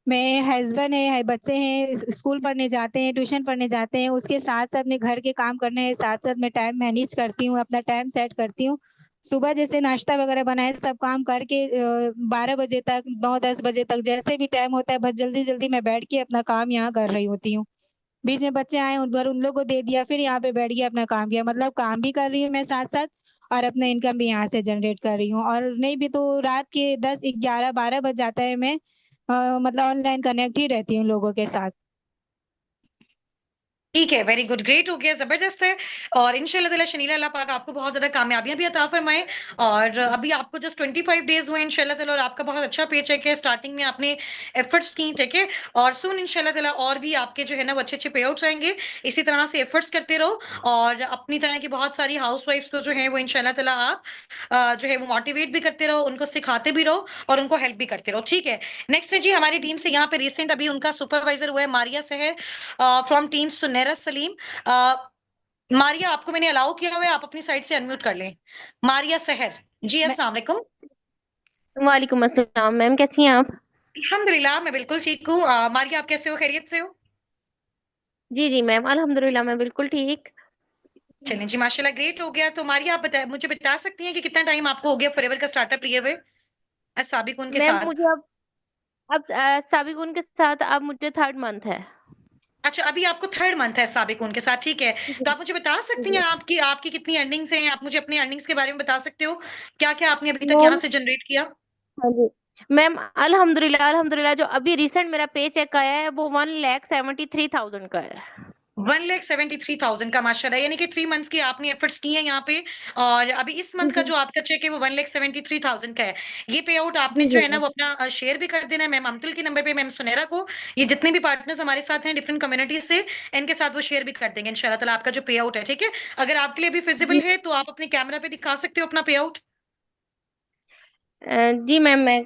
मैं हस्बैंड है, बच्चे हैं, स्कूल पढ़ने जाते हैं, ट्यूशन पढ़ने जाते हैं, उसके साथ-साथ में घर के काम करने हैं, साथ-साथ मैं टाइम मैनेज करती हूँ, अपना टाइम सेट करती हूँ। सुबह जैसे नाश्ता वगैरह बनाए सब काम करके 12 बजे तक 9-10 बजे तक जैसे भी टाइम होता है बस जल्दी-जल्दी मैं बैठ के अपना काम यहाँ कर रही होती हूँ। बीच में बच्चे आए उधर उन लोगों को दे दिया फिर यहाँ पे बैठ के अपना काम किया। मतलब काम भी कर रही हूँ मैं साथ-साथ और अपना इनकम भी यहाँ से जनरेट कर रही हूँ और नहीं भी तो रात के 10, 11, 12 बज जाता है मैं मतलब ऑनलाइन कनेक्ट ही रहती हूँ लोगों के साथ। ठीक है, वेरी गुड, ग्रेट हो गया, ज़बरदस्त है। और इंशाल्लाह ताला शनीला अल्लाह पाक आपको बहुत ज़्यादा कामयाबियाँ भी अता फरमाए। और अभी आपको जस्ट 25 डेज़ हुए इंशाल्लाह ताला, और आपका बहुत अच्छा पे-चेक है। स्टार्टिंग में आपने एफर्ट्स की, ठीक है? और सून इंशाल्लाह ताला और भी आपके जो है ना वो अच्छे-अच्छे पे-आउट्स आएँगे। इसी तरह से एफर्ट्स करते रहो, और अपनी तरह की बहुत सारी हाउसवाइफ्स को जो है वो इंशाल्लाह ताला आप जो है वो मोटिवेट भी करते रहो, उनको सिखाते भी रहो, और उनको हेल्प भी करते रहो, ठीक है? नेक्स्ट है जी हमारी टीम से, यहाँ पे रिसेंट अभी उनका सुपरवाइज़र हुआ है मारिया सहर, फ्रॉम टीम सुनैरा सलीम। मारिया, आपको मैंने अलाउ किया हुआ है, आप अपनी साइड से अनम्यूट कर लें। मारिया सहर। जी, मैं अस्सलाम वालेकुम। वालेकुम अस्सलाम मैम, कैसी हैं आप? अल्हम्दुलिल्लाह, मैं बिल्कुल ठीक हूँ। मारिया, आप कैसे हो? खैरियत से हो? जी, जी मैम, अल्हम्दुलिल्लाह मैं बिल्कुल ठीक। चलें जी, माशाल्लाह, ग्रेट हो गया। तो मारिया, आप मुझे बता सकती हैं कि कितना टाइम आपको हो गया फॉरएवर का स्टार्टअप लिए हुए, साबिकुन के मैम मुझे साथ? अब साबिक़ुन के साथ अब मुझे 3rd मंथ है। अच्छा, अभी आपको 3rd मंथ है साबिकुन के साथ, ठीक है। जी, तो आप मुझे बता जी, सकती जी। हैं आपकी आपकी कितनी अर्निंग्स हैं? आप मुझे अपनी अर्निंग्स के बारे में बता सकते हो? क्या-क्या आपने अभी तक यहाँ मैम से जनरेट किया? हाँ जी। मैम अल्हम्दुलिल्लाह अल्हम्दुलिल्लाह जो अभी रिसेंट मेरा पे चेक आया है वो 1,73,000 का है। 1,73,000 का माशाल्लाह, यानी कि 3 मंथ्स की आपने एफर्ट्स की हैं यहाँ पे, और अभी इस मंथ जी, का जी। जो आपका चेक है वो 1,73,000 का है। ये पे आउट आपने जी, जो जी, है ना जी। वो अपना शेयर भी कर देना है मैम अम्तुल के नंबर पे, मैम सुनैरा को। ये जितने भी पार्टनर्स हमारे साथ हैं डिफरेंट कम्युनिटीज से, इनके साथ वो शेयर भी कर देंगे इंशाल्लाह ताला आपका जो पे आउट है, ठीक है? अगर आपके लिए भी फिजिबल जी। है तो आप अपने कैमरा पे दिखा सकते हो अपना पे आउट। जी मैम मैं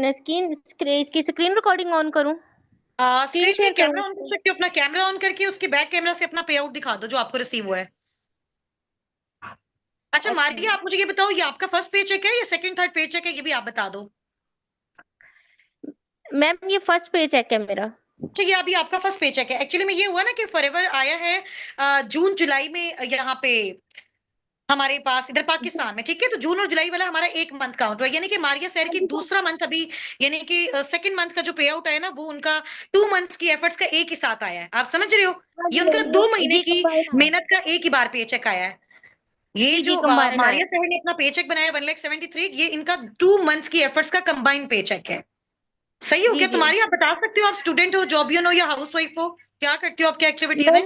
इसकी स्क्रीन रिकॉर्डिंग ऑन करूँ? स्क्रीन स्क्रीन पे शेयर कैमरा करूँ? ऑन कर सकते हो, अपना कैमरा ऑन करके उसके बैक कैमरा से अपना पे आउट दिखा दो जो आपको रिसीव हुआ है। अच्छा अच्छा। मारिया, आप मुझे ये बताओ, ये आपका फर्स्ट पे चेक है या सेकंड थर्ड पे चेक है, ये भी आप बता दो। मैम ये फर्स्ट पे चेक है मेरा। अच्छा, ये अभी आपका फर्स्ट पेचेक है। एक्चुअली में ये हुआ ना कि फॉरएवर आया है जून जुलाई में, यहाँ पे हमारे पास इधर पाकिस्तान में, ठीक है? तो जून और जुलाई वाला हमारा 1 मंथ काउंट हुआ, यानी कि मारिया शहर की दूसरा मंथ अभी, यानी कि सेकंड मंथ का जो पे आउट है ना वो उनका 2 मंथ्स की एफर्ट्स का एक ही साथ आया है। आप समझ रहे हो? हाँ ये जी, उनका हाँ 2 जी। महीने जी, की कंबाइन है। मेहनत का एक ही बार पेचेक आया है। ये जी, जी, जो कंबाइन आया। मारिया शहर ने अपना पेचेक बनाया 1,73,000, ये इनका 2 मंथ्स की एफर्ट्स का कंबाइंड पेचेक है। सही हो जी, गया? जी। तुम्हारी, आप बता सकते हो, आप स्टूडेंट हो, जॉबियन हो या हाउसवाइफ हो? क्या करते हो? आप क्या एक्टिविटीज़ हैं?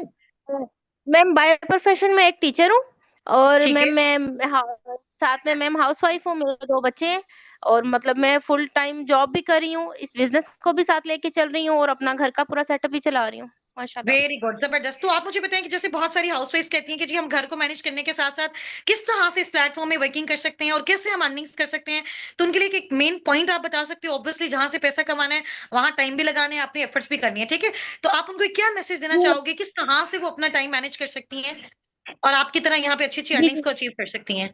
मैम मैम बाय प्रोफेशन मैं एक टीचर हूँ और ठीक मैम है। मैं साथ में मैम हाउसवाइफ हूँ, मेरे 2 बच्चे हैं और मतलब मैं फुल टाइम जॉब भी कर रही हूँ, इस बिज़नेस को भी साथ लेके चल रही हूँ और अपना घर का पूरा सेटअप भी चला रही हूँ, माशाल्लाह। वेरी गुड, जबरदस्त। तो आप मुझे बताएं कि जैसे बहुत सारी हाउसवाइफ्स कहती हैं कि जी हम घर को मैनेज करने के साथ साथ किस तरह से इस प्लेटफॉर्म में वर्किंग कर सकते हैं और कैसे हम अर्निंग्स कर सकते हैं। तो उनके लिए एक मेन पॉइंट आप बता सकते हो। ऑब्वियसली जहां से पैसा कमाना है वहां टाइम भी लगाना है, अपनी एफर्ट्स भी करनी है, ठीक है। तो आप उनको एक क्या मैसेज देना जी, चाहोगे, किस तरह से वो अपना टाइम मैनेज कर सकती हैं और आपकी तरह यहाँ पे अच्छी अच्छी जी, अर्निंग्स जी। को अचीव कर सकती हैं।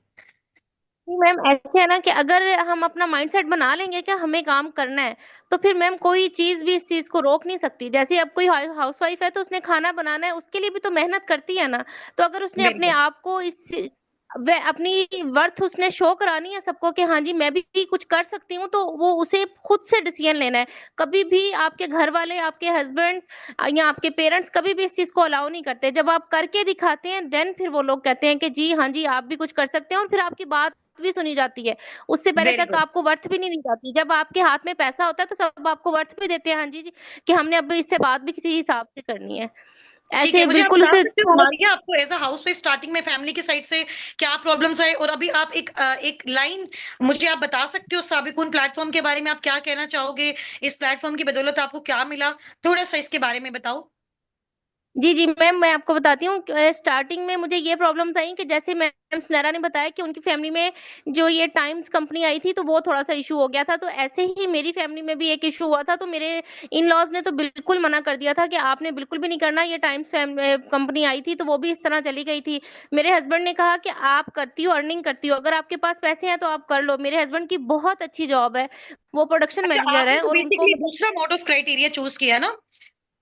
जी मैम, ऐसे है ना कि अगर हम अपना माइंडसेट बना लेंगे कि हमें काम करना है, तो फिर मैम कोई चीज़ भी इस चीज़ को रोक नहीं सकती। जैसे अब कोई हाउसवाइफ है तो उसने खाना बनाना है, उसके लिए भी तो मेहनत करती है ना। तो अगर उसने वेरी अपने गुड। आप को इस व अपनी वर्थ उसने शो करानी है सबको कि हाँ जी, मैं भी कुछ कर सकती हूँ, तो वो उसे खुद से डिसीज़न लेना है। कभी भी आपके घर वाले, आपके हस्बैंड या आपके पेरेंट्स कभी भी इस चीज़ को अलाउ नहीं करते। जब आप करके दिखाते हैं, देन फिर वो लोग कहते हैं कि जी, हाँ जी, आप भी कुछ कर सकते हैं और फिर आपकी बात भी सुनी जाती है। उससे पहले वेरी तक गुड। आपको वर्थ भी नहीं दी जाती। जब आपके हाथ में पैसा होता है तो सब आपको वर्थ भी देते हैं, हाँ जी, जी, कि हमने अब इससे बात भी किसी हिसाब से करनी है। ठीक है, ऐसे मुझे आप बिल्कुल बता उसे सकते हो मारिया आपको एज़ अ हाउसवाइफ स्टार्टिंग में फैमिली की साइड से क्या प्रॉब्लम्स आए और अभी आप एक लाइन मुझे आप बता सकते हो साबिकुन प्लेटफ़ॉर्म के बारे में आप क्या कहना चाहोगे? इस प्लेटफ़ॉर्म की बदौलत आपको क्या मिला? थोड़ा-सा इसके बारे में बताओ। जी, जी, मैम मैं आपको बताती हूँ स्टार्टिंग में मुझे ये प्रॉब्लम्स आई कि जैसे मैम सुनैरा ने बताया कि उनकी फैमिली में जो ये टाइम्स कंपनी आई थी, तो वो थोड़ा-सा इश्यू हो गया था। तो ऐसे ही मेरी फैमिली में भी एक इश्यू हुआ था, तो मेरे इन-लॉज़ ने तो बिल्कुल मना कर दिया था कि आपने बिल्कुल भी नहीं करना। ये टाइम्स कंपनी आई थी, तो वो भी इस तरह चली गई थी। मेरे हस्बैंड ने कहा कि आप करती हो, अर्निंग करती हो, अगर आपके पास पैसे हैं तो आप कर लो। मेरे हस्बैंड की बहुत अच्छी जॉब है, वो प्रोडक्शन अच्छा, मैनेजर आपने हैं तो और उनको बेसिकली दूसरा मोड ऑफ क्राइटेरिया चूज़ किया ना?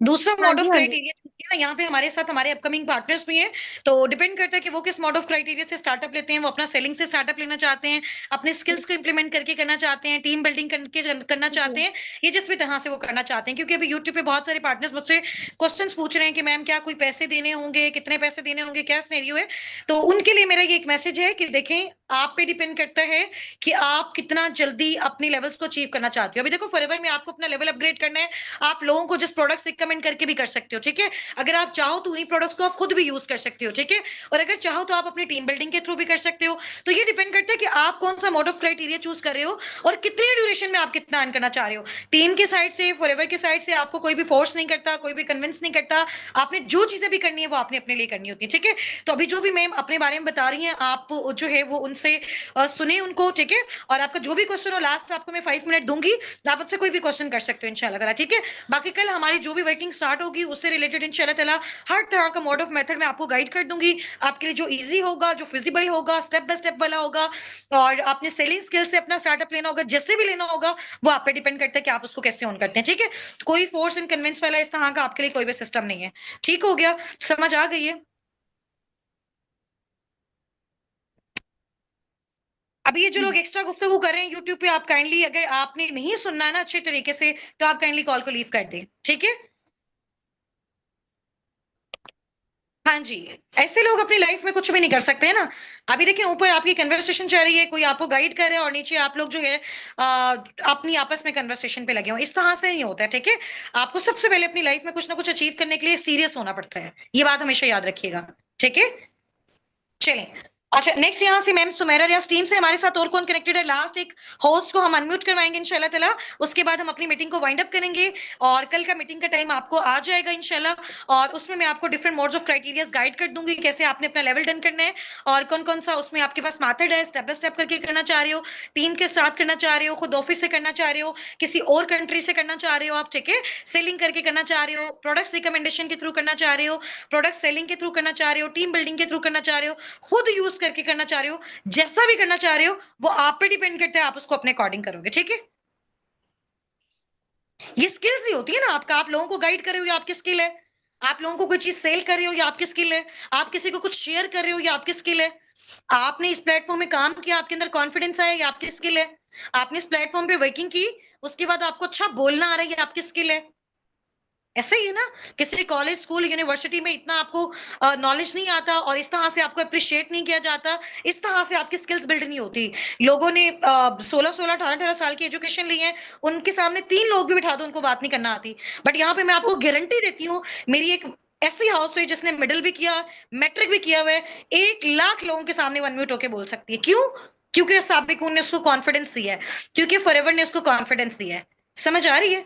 दूसरा हाँ मोड जी, ऑफ हाँ जी। क्राइटेरिया चूज़ किया, यहाँ पे हमारे साथ हमारे अपकमिंग पार्टनर्स भी हैं, तो डिपेंड करता है कि वो किस मोड ऑफ क्राइटेरिया से स्टार्टअप लेते हैं। वो अपना सेलिंग से स्टार्टअप लेना चाहते हैं, अपने जी, स्किल्स को इम्प्लीमेंट करके करना चाहते हैं, टीम बिल्डिंग करके करना जी, चाहते जी। हैं, ये जिस भी तरह से वो करना चाहते हैं। क्योंकि अभी यूट्यूब पे बहुत सारे पार्टनर्स मुझसे क्वेश्चंस पूछ रहे हैं कि मैम क्या कोई पैसे देने होंगे, कितने पैसे देने होंगे, क्या सिनेरियो है? तो उनके लिए मेरा ये एक मैसेज है कि देखें, आप पे डिपेंड करता है कि आप कितना जल्दी अपनी लेवल्स को अचीव करना चाहते हो। अभी देखो फॉरएवर में आपको अपना लेवल अपग्रेड करना है, आप लोगों को जस्ट प्रोडक्ट्स रिकमेंड करके भी कर सकते हो, ठीक है। अगर आप चाहो तो उन्हीं प्रोडक्ट्स को आप खुद भी यूज कर सकते हो, ठीक है। और अगर चाहो तो आप अपनी टीम बिल्डिंग के थ्रू भी कर सकते हो। तो ये डिपेंड करता है कि आप कौन सा मोड ऑफ क्राइटेरिया चूज कर रहे हो और कितने ड्यूरेशन में आप कितना अर्न करना चाह रहे हो। टीम के साइड से, फॉरएवर के साइड से आपको कोई भी फोर्स नहीं करता, कोई भी कन्विंस नहीं करता। आपने जो चीजें भी करनी है वो आपने अपने लिए करनी होती है, ठीक है। तो अभी जो भी मैम अपने बारे में बता रही हैं, आप जो है वो उनसे सुने उनको, ठीक है। और आपका जो भी क्वेश्चन हो लास्ट आपको मैं 5 मिनट दूंगी, तो आप मुझसे कोई भी क्वेश्चन कर सकते हो इंशाल्लाह ताला, ठीक है। बाकी कल हमारी जो भी वर्किंग स्टार्ट होगी उससे रिलेटेड इंशाल्लाह ताला हर तरह का मोड ऑफ मेथड मैं आपको गाइड कर दूंगी, आपके लिए जो इजी होगा, जो फिजिबल होगा, स्टेप बाय स्टेप वाला होगा। और आपने सेलिंग स्किल से अपना स्टार्टअप लेना होगा, जैसे भी लेना होगा वो आप पे डिपेंड करता है कि आप उसको कैसे ऑन करते हैं, ठीक है। तो कोई फोर्स एंड कन्विंस वाला इस तरह का आपके लिए कोई भी सिस्टम नहीं है। ठीक हो गया, समझ आ गई है। अभी ये जो लोग एक्स्ट्रा गुफ्तगू कर रहे हैं यूट्यूब पे, आप काइंडली, अगर आपने नहीं सुनना है ना अच्छे तरीके से, तो आप काइंडली कॉल को लीव कर दें, ठीक है। हाँ जी, ऐसे लोग अपनी लाइफ में कुछ भी नहीं कर सकते हैं ना। अभी देखिए ऊपर आपकी कन्वर्सेशन चल रही है, कोई आपको गाइड कर रहा है और नीचे आप लोग जो है अपनी आपस में कन्वर्सेशन पे लगे हो। इस तरह से नहीं होता है, ठीक है। आपको सबसे पहले अपनी लाइफ में कुछ ना कुछ अचीव करने के लिए सीरियस होना पड़ता है, ये बात हमेशा याद रखिएगा, ठीक है। चलें। अच्छा, नेक्स्ट यहाँ से मैम सुमेरा रियाज टीम से हमारे साथ और कौन कनेक्टेड है? लास्ट एक होस्ट को हम अनम्यूट करवाएंगे इंशाल्लाह ताला, उसके बाद हम अपनी मीटिंग को वाइंड अप करेंगे और कल का मीटिंग का टाइम आपको आ जाएगा इंशाल्लाह। और उसमें मैं आपको different modes of criterias guide कर दूंगी, कैसे आपने अपना लेवल डन करना है और कौन कौन सा उसमें आपके पास मेथड है, स्टेप बाय स्टेप करके करना चाह रहे हो, टीम के साथ करना चाह रहे हो, खुद ऑफिस से करना चाह रहे हो, किसी और कंट्री से करना चाह रहे हो आप, ठीक है, सेलिंग करके करना चाह रहे हो, प्रोडक्ट्स रिकमेंडेशन के थ्रू करना चाह रहे हो, प्रोडक्ट सेलिंग के थ्रू करना चाह रहे हो, टीम बिल्डिंग के थ्रू करना चाह रहे हो, खुद यूज करके करना चाह रहे हो, जैसा भी करना चाह रहे हो वो आप पे डिपेंड करता है, आप उसको अपने अकॉर्डिंग करोगे, ठीक है। ये स्किल्स ही होती है ना आपका, आप लोगों को गाइड कर रहे हो, ये आपकी स्किल है। आप लोगों को कोई चीज सेल कर रहे हो, ये आपकी स्किल है। आप किसी को कुछ शेयर कर रहे हो, ये आपकी स्किल है। आपने इस प्लेटफॉर्म में काम किया, आपके अंदर कॉन्फिडेंस आया, ये आपकी स्किल है। आपने इस प्लेटफॉर्म पे वर्किंग की, उसके बाद आपको अच्छा बोलना आ रहा है, ये आपकी स्किल है। ऐसा ही है ना, किसी कॉलेज स्कूल यूनिवर्सिटी में इतना आपको नॉलेज नहीं आता और इस तरह से आपको अप्रिशिएट नहीं किया जाता, इस तरह से आपकी स्किल्स बिल्ड नहीं होती। लोगों ने 16-16 18-18 साल की एजुकेशन ली है, उनके सामने 3 लोग भी बिठा दो उनको बात नहीं करना आती। बट यहाँ पे मैं आपको गारंटी देती हूँ, मेरी एक ऐसी हाउस वाइफ जिसने मिडिल भी किया, मैट्रिक भी किया हुआ है, 1 लाख लोगों के सामने वो अनम्यूट होके बोल सकती है। क्यों? क्योंकि साबिकुन ने उसको कॉन्फिडेंस दिया है, क्योंकि फॉरएवर ने उसको कॉन्फिडेंस दिया है। समझ आ रही है?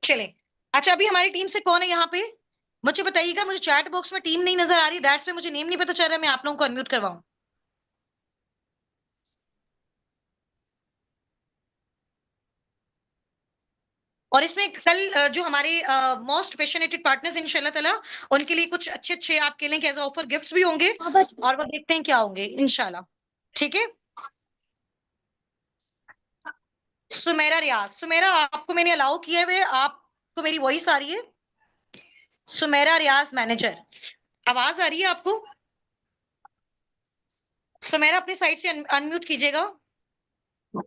चले, अच्छा अभी हमारी टीम से कौन है यहाँ पे? मुझे बताइएगा, मुझे चैट बॉक्स में टीम नहीं नजर आ रही, दैट्स में मुझे नेम नहीं पता चल रहा, मैं आप लोगों को अनम्यूट करवाऊं। और इसमें कल जो हमारे मोस्ट पैशनेटेड पार्टनर्स इंशाल्लाह ताला, उनके लिए कुछ अच्छे अच्छे आपके लिए एज ऑफर गिफ्ट्स भी होंगे, और वो देखते हैं क्या होंगे इंशाल्लाह। ठीक है, सुमेरा रियाज, सुमेरा आपको मैंने अलाउ किया हुआ है, आपको मेरी वॉइस आ रही है? सुमेरा रियाज मैनेजर, आवाज आ रही है आपको? सुमेरा अपनी साइड से अनम्यूट कीजिएगा।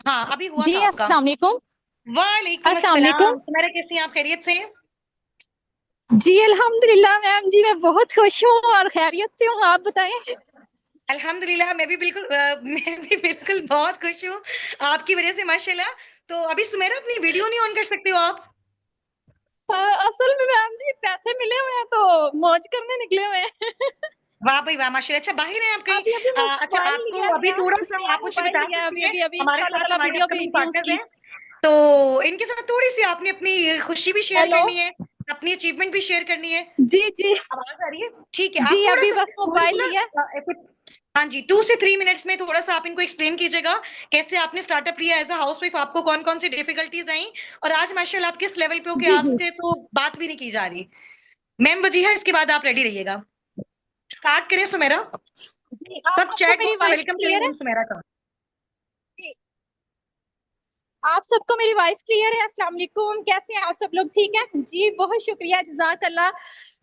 हाँ अभी हुआ जी था आपका। अस्सलाम वालेकुम। वालेकुम अस्सलाम अस्सलाम। वालेकुम। सुमेरा कैसी हैं आप, खैरियत से? जी अल्हम्दुलिल्लाह मैम जी, मैं बहुत खुश हूँ और खैरियत से हूँ, आप बताएं। अल्हम्दुलिल्लाह, मैं भी बिल्कुल बहुत खुश हूँ आपकी वजह से माशाल्लाह। तो अभी सुमेरा अपनी वीडियो नहीं ऑन कर सकते हो आप? असल में मैम जी पैसे मिले हुए हैं तो मौज करने निकले हुए हैं। वाह भाई वाह, माशाल्लाह। अच्छा बाहर हैं आप कहीं? अभी अभी अच्छा मोबाइल आपको लिया अभी नया, थोड़ा सा नया आप मुझे मोबाइल बता लिया सकती अभी हैं, अभी अभी हमारे इंशाल्लाह साथ ताला हमारे वीडियो अपकमिंग भेज दी हूँ पार्टनर्स उसकी। हैं, तो इनके साथ थोड़ी सी आपने अपनी खुशी भी शेयर हेलो। करनी है, अपनी अचीवमेंट भी शेयर करनी है। जी जी। आवाज आ रही है? ठीक है, आप जी थोड़ा अभी सा बस मोबाइल इनको ना लिया। ऐसे, हाँ जी, 2 से 3 मिनट्स में थोड़ा सा आप इनको एक्सप्लेन कीजिएगा कैसे आपने स्टार्टअप लिया एज अ हाउस वाइफ, आपको कौन कौन सी डिफिकल्टीज आई, और आज माशाल्लाह आप किस लेवल पे हो कि जी जी आपसे तो बात भी नहीं की जा रही। मैम वजीहा, इसके बाद आप रेडी रहिएगा। स्टार्ट करें सुमेरा? जी। आप सब सबको चैट मेरी बॉक्स में वॉइस वेलकम क्लियर करेंगे है? हम सुमेरा का। जी। आप सबको मेरी वॉइस क्लियर है? अस्सलाम वालेकुम, कैसे हैं आप सब लोग? ठीक है जी, बहुत शुक्रिया, जज़ाकल्लाह।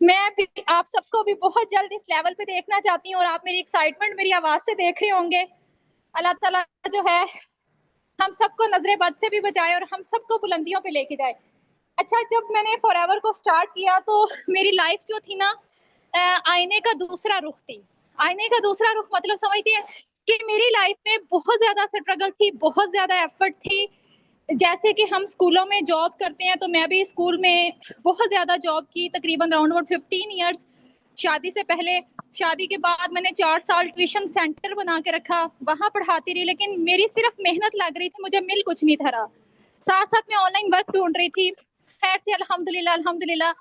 मैं भी आप सबको भी बहुत जल्द इस लेवल पे देखना चाहती हूँ और आप मेरी एक्साइटमेंट मेरी आवाज से देख रहे होंगे। अल्लाह ताला जो है हम सबको नजरे बद से भी बचाए और हम सबको बुलंदियों पे लेके जाए। अच्छा, जब मैंने फॉरएवर को स्टार्ट किया तो मेरी लाइफ जो थी ना, आईने का दूसरा रुख थी। आईने का दूसरा रुख मतलब समझती हैं कि मेरी लाइफ में बहुत ज्यादा स्ट्रगल थी, बहुत ज्यादा एफर्ट थी। जैसे कि हम स्कूलों में जॉब करते हैं तो मैं भी स्कूल में बहुत ज्यादा जॉब की, तकरीबन अराउंड अबाउट 15 इयर्स। शादी से पहले, शादी के बाद मैंने 4 साल ट्यूशन सेंटर बना के रखा, वहां पढ़ाती रही, लेकिन मेरी सिर्फ मेहनत लग रही थी, मुझे मिल कुछ नहीं था रहा। साथ साथ मैं ऑनलाइन वर्क ढूंढ रही थी। खैर से अल्हम्दुलिल्लाह अल्हम्दुलिल्लाह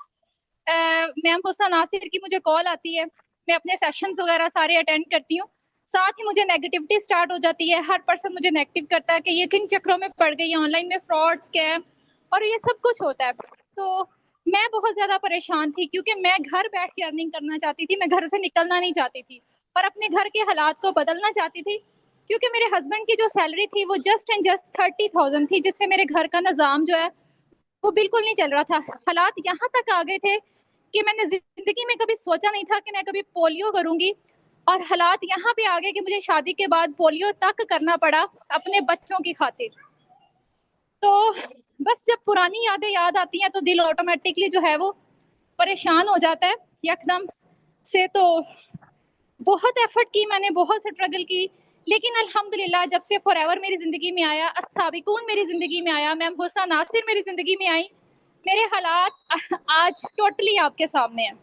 मैम हुस्ना नासिर की मुझे कॉल आती है, मैं अपने सेशंस वगैरह सारे अटेंड करती हूँ। साथ ही मुझे नेगेटिविटी स्टार्ट हो जाती है, हर पर्सन मुझे नेगेटिव करता है कि ये किन चक्रों में पड़ गई है, ऑनलाइन में फ्रॉड, स्कैम और ये सब कुछ होता है। तो मैं बहुत ज्यादा परेशान थी क्योंकि मैं घर बैठ के अर्निंग करना चाहती थी, मैं घर से निकलना नहीं चाहती थी और अपने घर के हालात को बदलना चाहती थी, क्योंकि मेरे हस्बैंड की जो सैलरी थी वो जस्ट एंड जस्ट 30,000 थी, जिससे मेरे घर का निजाम जो है वो बिल्कुल नहीं चल रहा था। हालात यहाँ तक आ गए थे कि मैंने जिंदगी में कभी सोचा नहीं था कि मैं कभी पोलियो करूंगी, और हालात यहाँ पे आ गए कि मुझे शादी के बाद पोलियो तक करना पड़ा अपने बच्चों की खातिर। तो बस जब पुरानी यादें याद आती हैं तो दिल ऑटोमेटिकली जो है वो परेशान हो जाता है यकदम से। तो बहुत एफर्ट की मैंने, बहुत स्ट्रगल की, लेकिन अल्हम्दुलिल्लाह जब से फॉरएवर मेरी जिंदगी में आया, अस्साबिकून मेरी जिंदगी में आया, मैम हुस्ना नासिर मेरी जिंदगी में आई, मेरे हालात आज टोटली आपके सामने हैं।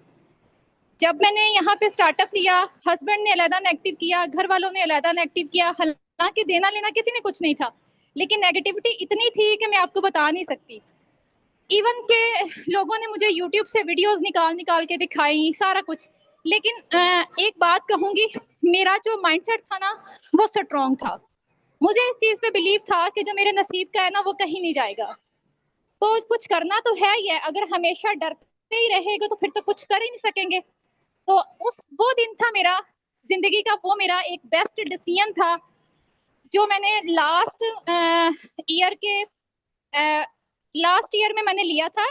जब मैंने यहाँ पे स्टार्टअप लिया, हस्बैंड ने अलहदा नेगेटिव किया, घर वालों ने अलहदा नेगेटिव किया, हालांकि देना लेना किसी ने कुछ नहीं था, लेकिन नेगेटिविटी इतनी थी कि मैं आपको बता नहीं सकती। इवन के लोगों ने मुझे यूट्यूब से वीडियोस निकाल निकाल के दिखाई, सारा कुछ, लेकिन एक बात कहूंगी, मेरा जो माइंडसेट था ना वो स्ट्रॉन्ग था। मुझे इस चीज पे बिलीव था कि जो मेरे नसीब का है ना वो कहीं नहीं जाएगा, तो कुछ करना तो है ही है। अगर हमेशा डरते ही रहेगा तो फिर तो कुछ कर ही नहीं सकेंगे। तो उस वो दिन था मेरा जिंदगी का, वो मेरा एक बेस्ट डिसीजन था जो मैंने ईयर के लास्ट ईयर में मैंने लिया था।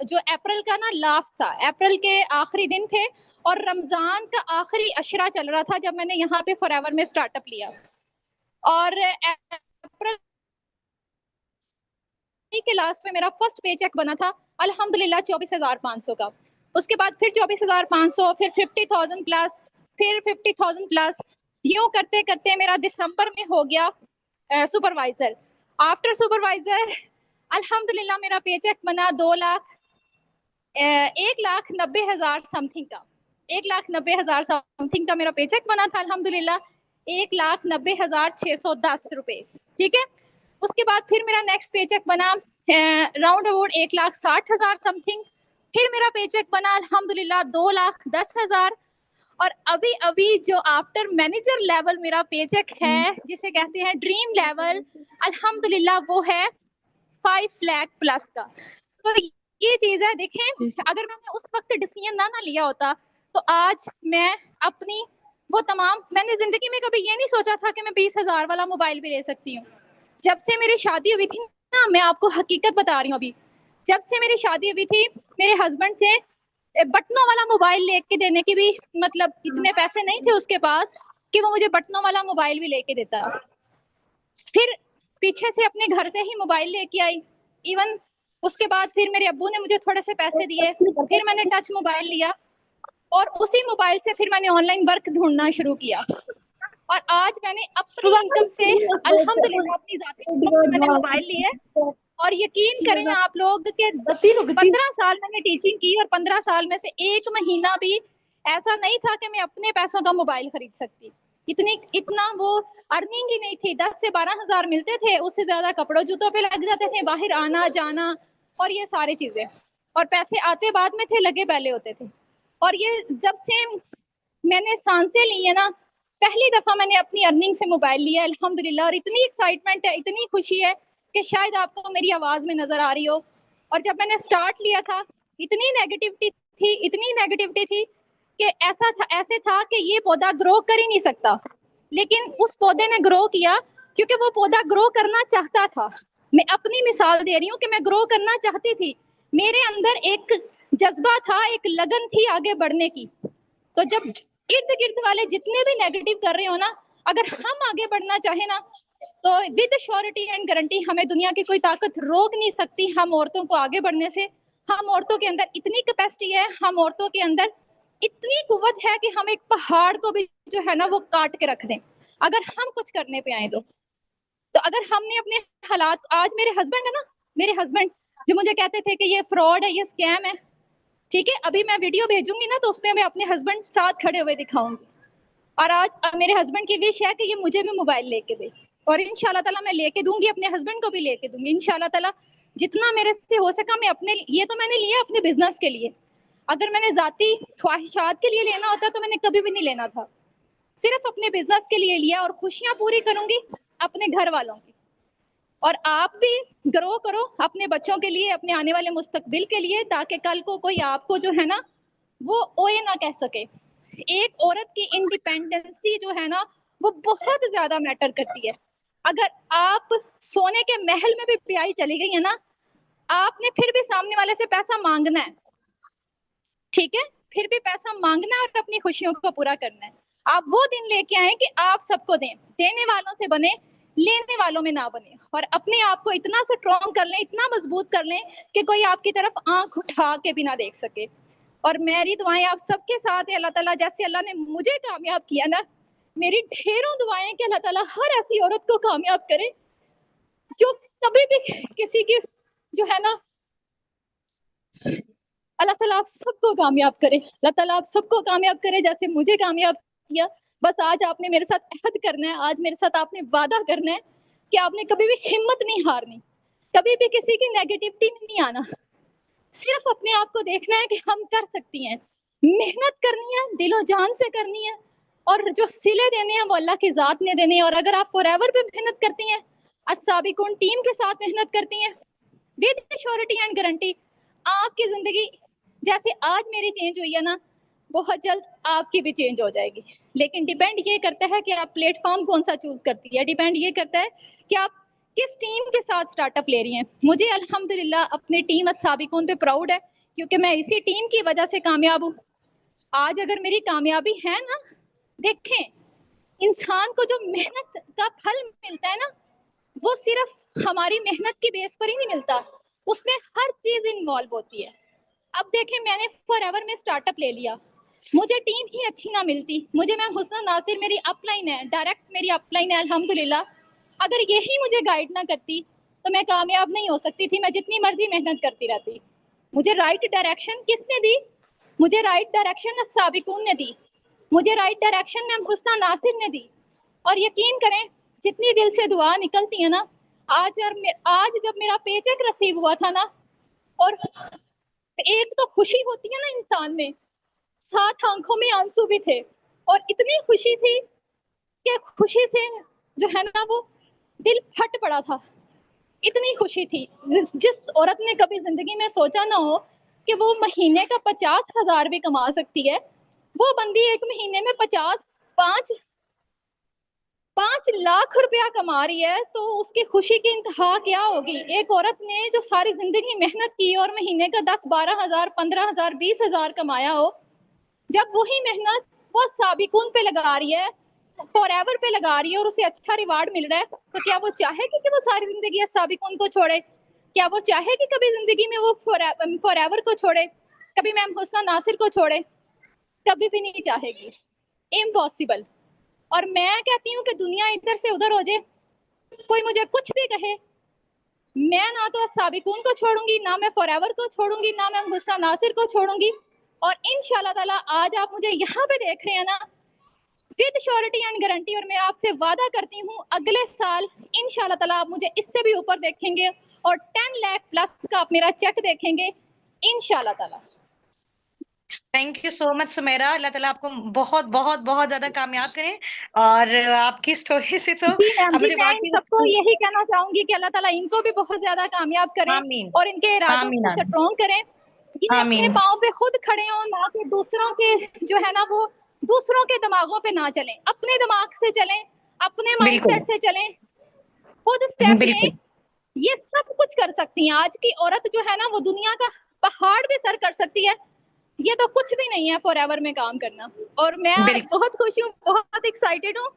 जो अप्रैल का ना लास्ट था, अप्रैल के आखिरी दिन थे और रमजान का आखिरी अशरा चल रहा था जब मैंने यहाँ पे फॉरएवर में स्टार्टअप लिया। और अप्रैल के लास्ट में मेरा फर्स्ट पे चेक बना था अल्हम्दुलिल्लाह 24,500 का। उसके बाद फिर 24,500, फिर 50,000 प्लस, फिर 50,000 प्लस, यूं करते करते मेरा दिसंबर में हो गया सुपरवाइजर। आफ्टर सुपरवाइजर अल्हम्दुलिल्लाह मेरा पे चेक बना 2 लाख। 1,90,000 समथिंग का, 1,90,000 समथिंग का मेरा पेचेक बना था अल्हम्दुलिल्लाह, 1,90,610 रुपए, ठीक है। उसके बाद फिर मेरा नेक्स्ट पेचेक बना राउंड अबाउट 1,60,000 समथिंग। फिर मेरा पेचेक बना अल्हम्दुलिल्लाह 2,10,000। और अभी अभी जो आफ्टर मैनेजर लेवल मेरा पेचेक है, जिसे कहते हैं ड्रीम लेवल, अल्हम्दुलिल्लाह वो है 5 लाख प्लस का। तो ये चीज है, देखें अगर मैंने उस वक्त डिसीजन ना लिया होता तो आज मैं अपनी वो तमाम, मैंने जिंदगी में कभी ये नहीं सोचा था कि मैं 20,000 वाला मोबाइल भी ले सकती हूँ। जब से मेरी शादी हुई थी ना, मैं आपको हकीकत बता रही हूँ, अभी जब से मेरी शादी हुई थी मेरे हस्बैंड से बटनों वाला मोबाइल लेके देने की भी मतलब इतने पैसे नहीं थे उसके पास कि वो मुझे बटनों वाला मोबाइल भी लेके देता। फिर पीछे से अपने घर से ही मोबाइल लेके आई। इवन उसके बाद फिर मेरे अब्बू ने मुझे थोड़े से पैसे दिए, फिर मैंने टच मोबाइल लिया और उसी मोबाइल से फिर मैंने ऑनलाइन वर्क ढूंढना शुरू किया। और आज मैंने अपनी इनकम से अल्हम्दुलिल्लाह अपनी जाती इनकम से मैंने मोबाइल लिए। और यकीन करें आप लोग कि 15 साल मैंने टीचिंग की और 15 साल में से एक महीना भी ऐसा नहीं था कि मैं अपने पैसों का मोबाइल खरीद सकती। इतना वो अर्निंग ही नहीं थी। 10 से 12,000 मिलते थे, उससे ज्यादा कपड़ों जूतों पे लग जाते थे, बाहर आना जाना और ये सारी चीजें। और पैसे आते बाद में थे, लगे पहले होते थे। और ये जब से मैंने सांसें ली है ना, पहली दफा मैंने अपनी अर्निंग से मोबाइल लिया अल्हम्दुलिल्लाह। और इतनी एक्साइटमेंट है, इतनी खुशी है कि शायद आपको मेरी आवाज में नजर आ रही हो। और जब मैंने स्टार्ट लिया था इतनी नेगेटिविटी थी कि ऐसे था कि ये पौधा ग्रो कर ही नहीं सकता। लेकिन उस पौधे ने ग्रो किया क्योंकि वो पौधा ग्रो करना चाहता था। मैं अपनी मिसाल दे रही हूँ कि मैं ग्रो करना चाहती थी, मेरे अंदर एक जज्बा था, एक लगन थी आगे बढ़ने की। तो जब इर्द गिर्द वाले जितने भी नेगेटिव कर रहे हो ना, अगर हम आगे बढ़ना चाहे ना तो विद श्योरिटी एंड गारंटी हमें दुनिया की कोई ताकत रोक नहीं सकती हम औरतों को आगे बढ़ने से। हम औरतों के अंदर इतनी कैपेसिटी है, हम औरतों के अंदर इतनी कुव्वत है कि हम एक पहाड़ को भी जो है ना वो काट के रख दें अगर हम कुछ करने पे आए तो अगर हमने अपने हालात, आज मेरे हस्बैंड है ना, मेरे हस्बैंड जो मुझे कहते थे कि ये फ्रॉड है, ये स्कैम है, ठीक है, अभी मैं वीडियो भेजूंगी ना तो उसमें मैं अपने हस्बैंड साथ खड़े हुए दिखाऊंगी। और आज मेरे हस्बैंड की विश है कि ये मुझे भी मोबाइल लेके दे, और इंशाल्लाह ताला मैं लेके दूंगी, अपने हस्बैंड को भी लेके दूंगी इंशाल्लाह ताला। जितना मेरे से हो सका मैं अपने, ये तो मैंने लिया अपने बिजनेस के लिए। अगर मैंने जाती ख्वाहिशात के लिए लेना होता तो मैंने कभी भी नहीं लेना था, सिर्फ अपने बिजनेस के लिए लिया। और खुशियां पूरी करूंगी अपने घर वालों की। और आप भी ग्रो करो अपने बच्चों के लिए, अपने आने वाले मुस्तकबिल के लिए, ताकि कल को कोई आपको जो है ना वो ओए ना कह सके। एक औरत की इंडिपेंडेंसी जो है ना वो बहुत ज्यादा मैटर करती है। अगर आप सोने के महल में भी ब्याई चली गई है ना, आपने फिर भी सामने वाले से पैसा मांगना है, ठीक है, फिर भी पैसा मांगना है और अपनी खुशियों को पूरा करना है। आप वो दिन लेके आए कि आप सबको दें, देने वालों से बने, लेने वालों में ना बने। और अपने आप को इतना स्ट्रॉन्ग कर लें, इतना मजबूत कर लें कि कोई आपकी तरफ आंख उठा के भी ना देख सके। और मेरी दुआएं आप सबके साथ है। अल्लाह ताला जैसे अल्लाह ने मुझे कामयाब किया ना, मेरी ढेरों दुआएं कि अल्लाह ताला हर ऐसी औरत को कामयाब करे जो कभी भी किसी की जो है ना, अल्लाह ताला आप सबको कामयाब करे, अल्लाह ताला आप सबको कामयाब करे जैसे मुझे कामयाब किया। बस आज आपने मेरे साथ अहद करना है, आज मेरे साथ आपने वादा करना है कि आपने कभी भी हिम्मत नहीं हारनी, कभी भी किसी की नेगेटिविटी में नहीं आना, सिर्फ अपने आप को देखना है कि हम कर सकती हैं, मेहनत करनी है, दिलो जान से करनी है। और जो सिले देने हैं वो अल्लाह की जात ने देने हैं। और अगर आप फॉरएवर पे मेहनत करती हैं, अस्साबिकून टीम के साथ मेहनत करती हैं, विद श्योरिटी एंड गारंटी आपकी जिंदगी जैसे आज मेरी चेंज हुई है ना, बहुत जल्द आपकी भी चेंज हो जाएगी। लेकिन डिपेंड ये करता है कि आप प्लेटफॉर्म कौन सा चूज करती है, डिपेंड ये करता है कि आप किस टीम के साथ स्टार्टअप ले रही हैं। मुझे अल्हम्दुलिल्लाह अपनी टीम अस्साबिकून पे प्राउड है, क्योंकि मैं इसी टीम की वजह से कामयाब हूँ। आज अगर मेरी कामयाबी है ना, देखें, इंसान को जो मेहनत का फल मिलता है ना, वो सिर्फ हमारी मेहनत की बेस पर ही नहीं मिलता, उसमें हर चीज इन्वॉल्व होती है। अब देखें, मैंने फॉरएवर में स्टार्टअप ले लिया, मुझे टीम ही अच्छी ना मिलती, मुझे मैम हुस्ना नासिर मेरी अपलाइन है, डायरेक्ट मेरी अपलाइन है अल्हम्दुलिल्लाह, अगर यही मुझे गाइड ना करती तो मैं कामयाब नहीं हो सकती थी, मैं जितनी मर्जी मेहनत करती रहती। मुझे राइट डायरेक्शन किसने दी? मुझे राइट डायरेक्शन साबिकून ने दी, मुझे राइट डायरेक्शन मैम हुस्ना नासिर ने दी। और यकीन करें जितनी दिल से दुआ निकलती है ना, आज जब मेरा पेचेक रिसीव हुआ था ना, और एक तो खुशी होती है ना इंसान में, साथ आंखों में आंसू भी थे, और इतनी खुशी थी कि खुशी से जो है ना वो दिल फट पड़ा था। इतनी खुशी थी, जिस औरत ने कभी जिंदगी में सोचा ना हो कि वो महीने का 50,000 भी कमा सकती है, वो बंदी एक महीने में 5 लाख रुपया कमा रही है, तो उसकी खुशी की इंतहा क्या होगी? एक औरत ने जो सारी जिंदगी मेहनत की और महीने का 10-12,000, 15,000, 20,000 कमाया हो, जब वही मेहनत वो साबिकून पे लगा रही है, फॉरएवर पे लगा रही है, और उसे अच्छा रिवार्ड मिल रहा है, तो क्या वो चाहेगी कि वो सारी जिंदगी साबिकून को छोड़े? क्या वो चाहेगी कभी जिंदगी में वो फॉरएवर को छोड़े, कभी मैम हुस्ना नासिर को छोड़े? कभी भी नहीं चाहेगी, इम्पॉसिबल। और मैं कहती हूँ कि दुनिया इधर से उधर हो जाए, कोई मुझे कुछ भी कहे, मैं ना तो साबिकून को छोड़ूंगी, ना मैं फॉरएवर को छोड़ूंगी, ना मैं हुस्ना नासिर को छोड़ूंगी। और इंशाल्लाह ताला आज आप मुझे यहाँ पे देख रहे हैं ना, विद श्योरिटी एंड गारंटी, और मैं आपसे वादा करती हूँ अगले साल इंशाल्लाह ताला आप मुझे इससे भी ऊपर देखेंगे, और 10 लाख प्लस का आप मेरा चेक देखेंगे इंशाल्लाह ताला। Thank you so much Sumera, Allah ताला आपको बहुत बहुत बहुत ज्यादा कामयाब करें। और आपकी स्टोरी से तो जी मैम, अब जी मुझे मैं इन वाकई सबको यही कहना चाहूंगी कि अल्लाह ताला इनको भी बहुत ज्यादा कामयाब करें, आमीन और इनके इरादों आमीन को आमीन स्ट्रॉन्ग करें, ये अपने आमीन। पाँव पे खुद खड़े हों, ना कि दूसरों के जो है ना वो दूसरों के दिमागों पे ना चलें, अपने दिमाग से चलें, अपने बिल्कुल माइंडसेट से चलें, खुद स्टेप लें। बिल्कुल। ये सब कुछ कर सकती हैं। आज की औरत जो है ना वो दुनिया का पहाड़ भी सर कर सकती है, ये तो कुछ भी नहीं है फॉरएवर में काम करना। और मैं आज बिल्कुल बहुत खुश हूँ, बहुत एक्साइटेड हूँ,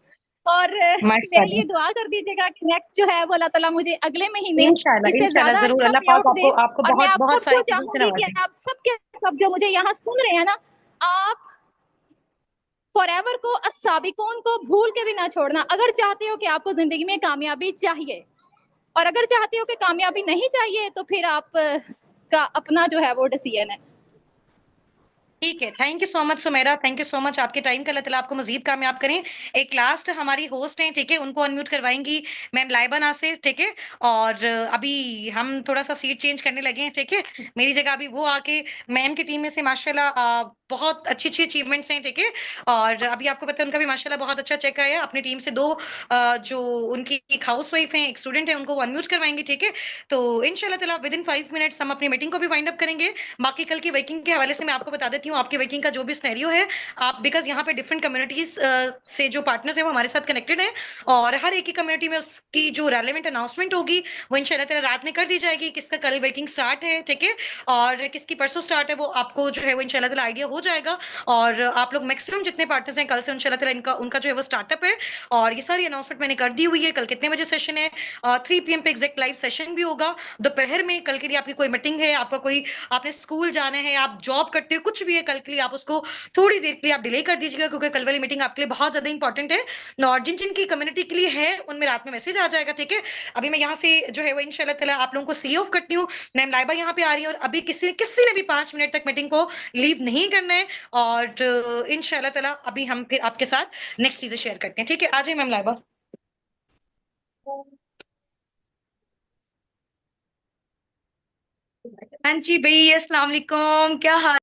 और मेरे लिए माशाल्लाह। दुआ कर दीजिएगा कि नेक्स्ट जो है वो अल्लाह ताला मुझे अगले महीने इंशाल्लाह इससे इंशाल्लाह ज्यादा जरूर अच्छा अल्लाह पे पाक आउट दे। आपको आपको और मैं बहुत आप बहुत सबको सारी चीजों से चाहूंगी कि नवाजे। आप सबके सब जो मुझे यहाँ सुन रहे हैं ना, आप फॉरएवर को अस्साबिकून को भूल के भी ना छोड़ना। अगर चाहते हो कि आपको जिंदगी में कामयाबी चाहिए, और अगर चाहते हो कि कामयाबी नहीं चाहिए, तो फिर आप का अपना जो है वो डिसीजन है। ठीक है, thank you so much Sumera, thank you so much आपके टाइम का, अल्लाह ताला आपको मजीद कामयाब करें। एक लास्ट हमारी होस्ट हैं, ठीक है, उनको अनम्यूट करवाएंगी मैम लाइबा नासिर, ठीक है। और अभी हम थोड़ा सा सीट चेंज करने लगे हैं, ठीक है। मेरी जगह अभी वो आके मैम की टीम में से माशाल्लाह बहुत अच्छी अच्छी अचीवमेंट्स हैं, ठीक है। और अभी आपको पता है उनका भी माशाल्लाह बहुत अच्छा चेक आया अपनी टीम से। 2 जो उनकी एक हाउस वाइफ है, एक स्टूडेंट है, उनको वो अनम्यूट करवाएंगे, ठीक है। तो इंशाल्लाह ताला विद इन 5 मिनट्स हम अपनी मीटिंग को भी वाइंड अप करेंगे। बाकी कल की वर्किंग के हवाले से मैं आपको बता देती हूँ, आपकी वर्किंग का जो भी सिनेरियो है, आप बिकॉज यहाँ पे डिफरेंट कम्युनिटीज से जो पार्टनर्स हैं वो हमारे साथ कनेक्टेड हैं, और हर एक की कम्युनिटी में उसकी जो रेलेवेंट अनाउंसमेंट होगी वो इंशाल्लाह ताला रात में कर दी जाएगी। किसका कल वर्किंग स्टार्ट है, ठीक है, और किसकी परसों स्टार्ट है, वो आपको जो है वो इंशाल्लाह ताला आइडिया हो जाएगा। और आप लोग मैक्सिमम जितने पार्टनर्स हैं कल से इंशाल्लाह ताला इनका उनका जो है वो स्टार्टअप है, और ये सारी अनाउंसमेंट मैंने कर दी हुई है। कल कितने बजे सेशन है, 3 PM पे एग्जैक्ट लाइव सेशन भी होगा दोपहर में। कल के लिए आपकी कोई मीटिंग है, आपका कोई आपने स्कूल जाना है, आप जॉब करते हो, कुछ भी है, कल के लिए आप उसको थोड़ी देर के लिए आप डिले कर दीजिएगा, क्योंकि कल वाली मीटिंग आपके लिए बहुत ज्यादा इंपॉर्टेंट है। और जिन जिन की कम्युनिटी के लिए है उनमें रात में मैसेज आ जाएगा, ठीक है। अभी मैं यहाँ से जो है वो इंशाल्लाह ताला आप लोगों को सी ऑफ करती हूँ। मैम लाइबा यहाँ पे आ रही है, और अभी किसी किसी ने भी 5 मिनट तक मीटिंग को लीव नहीं करना है। और इंशाल्लाह ताला अभी हम फिर आपके साथ नेक्स्ट चीजें शेयर करते हैं, ठीक है। आ जाइए मैम लाइबा। हाँ जी भाई, अस्सलाम वालेकुम, क्या हाल?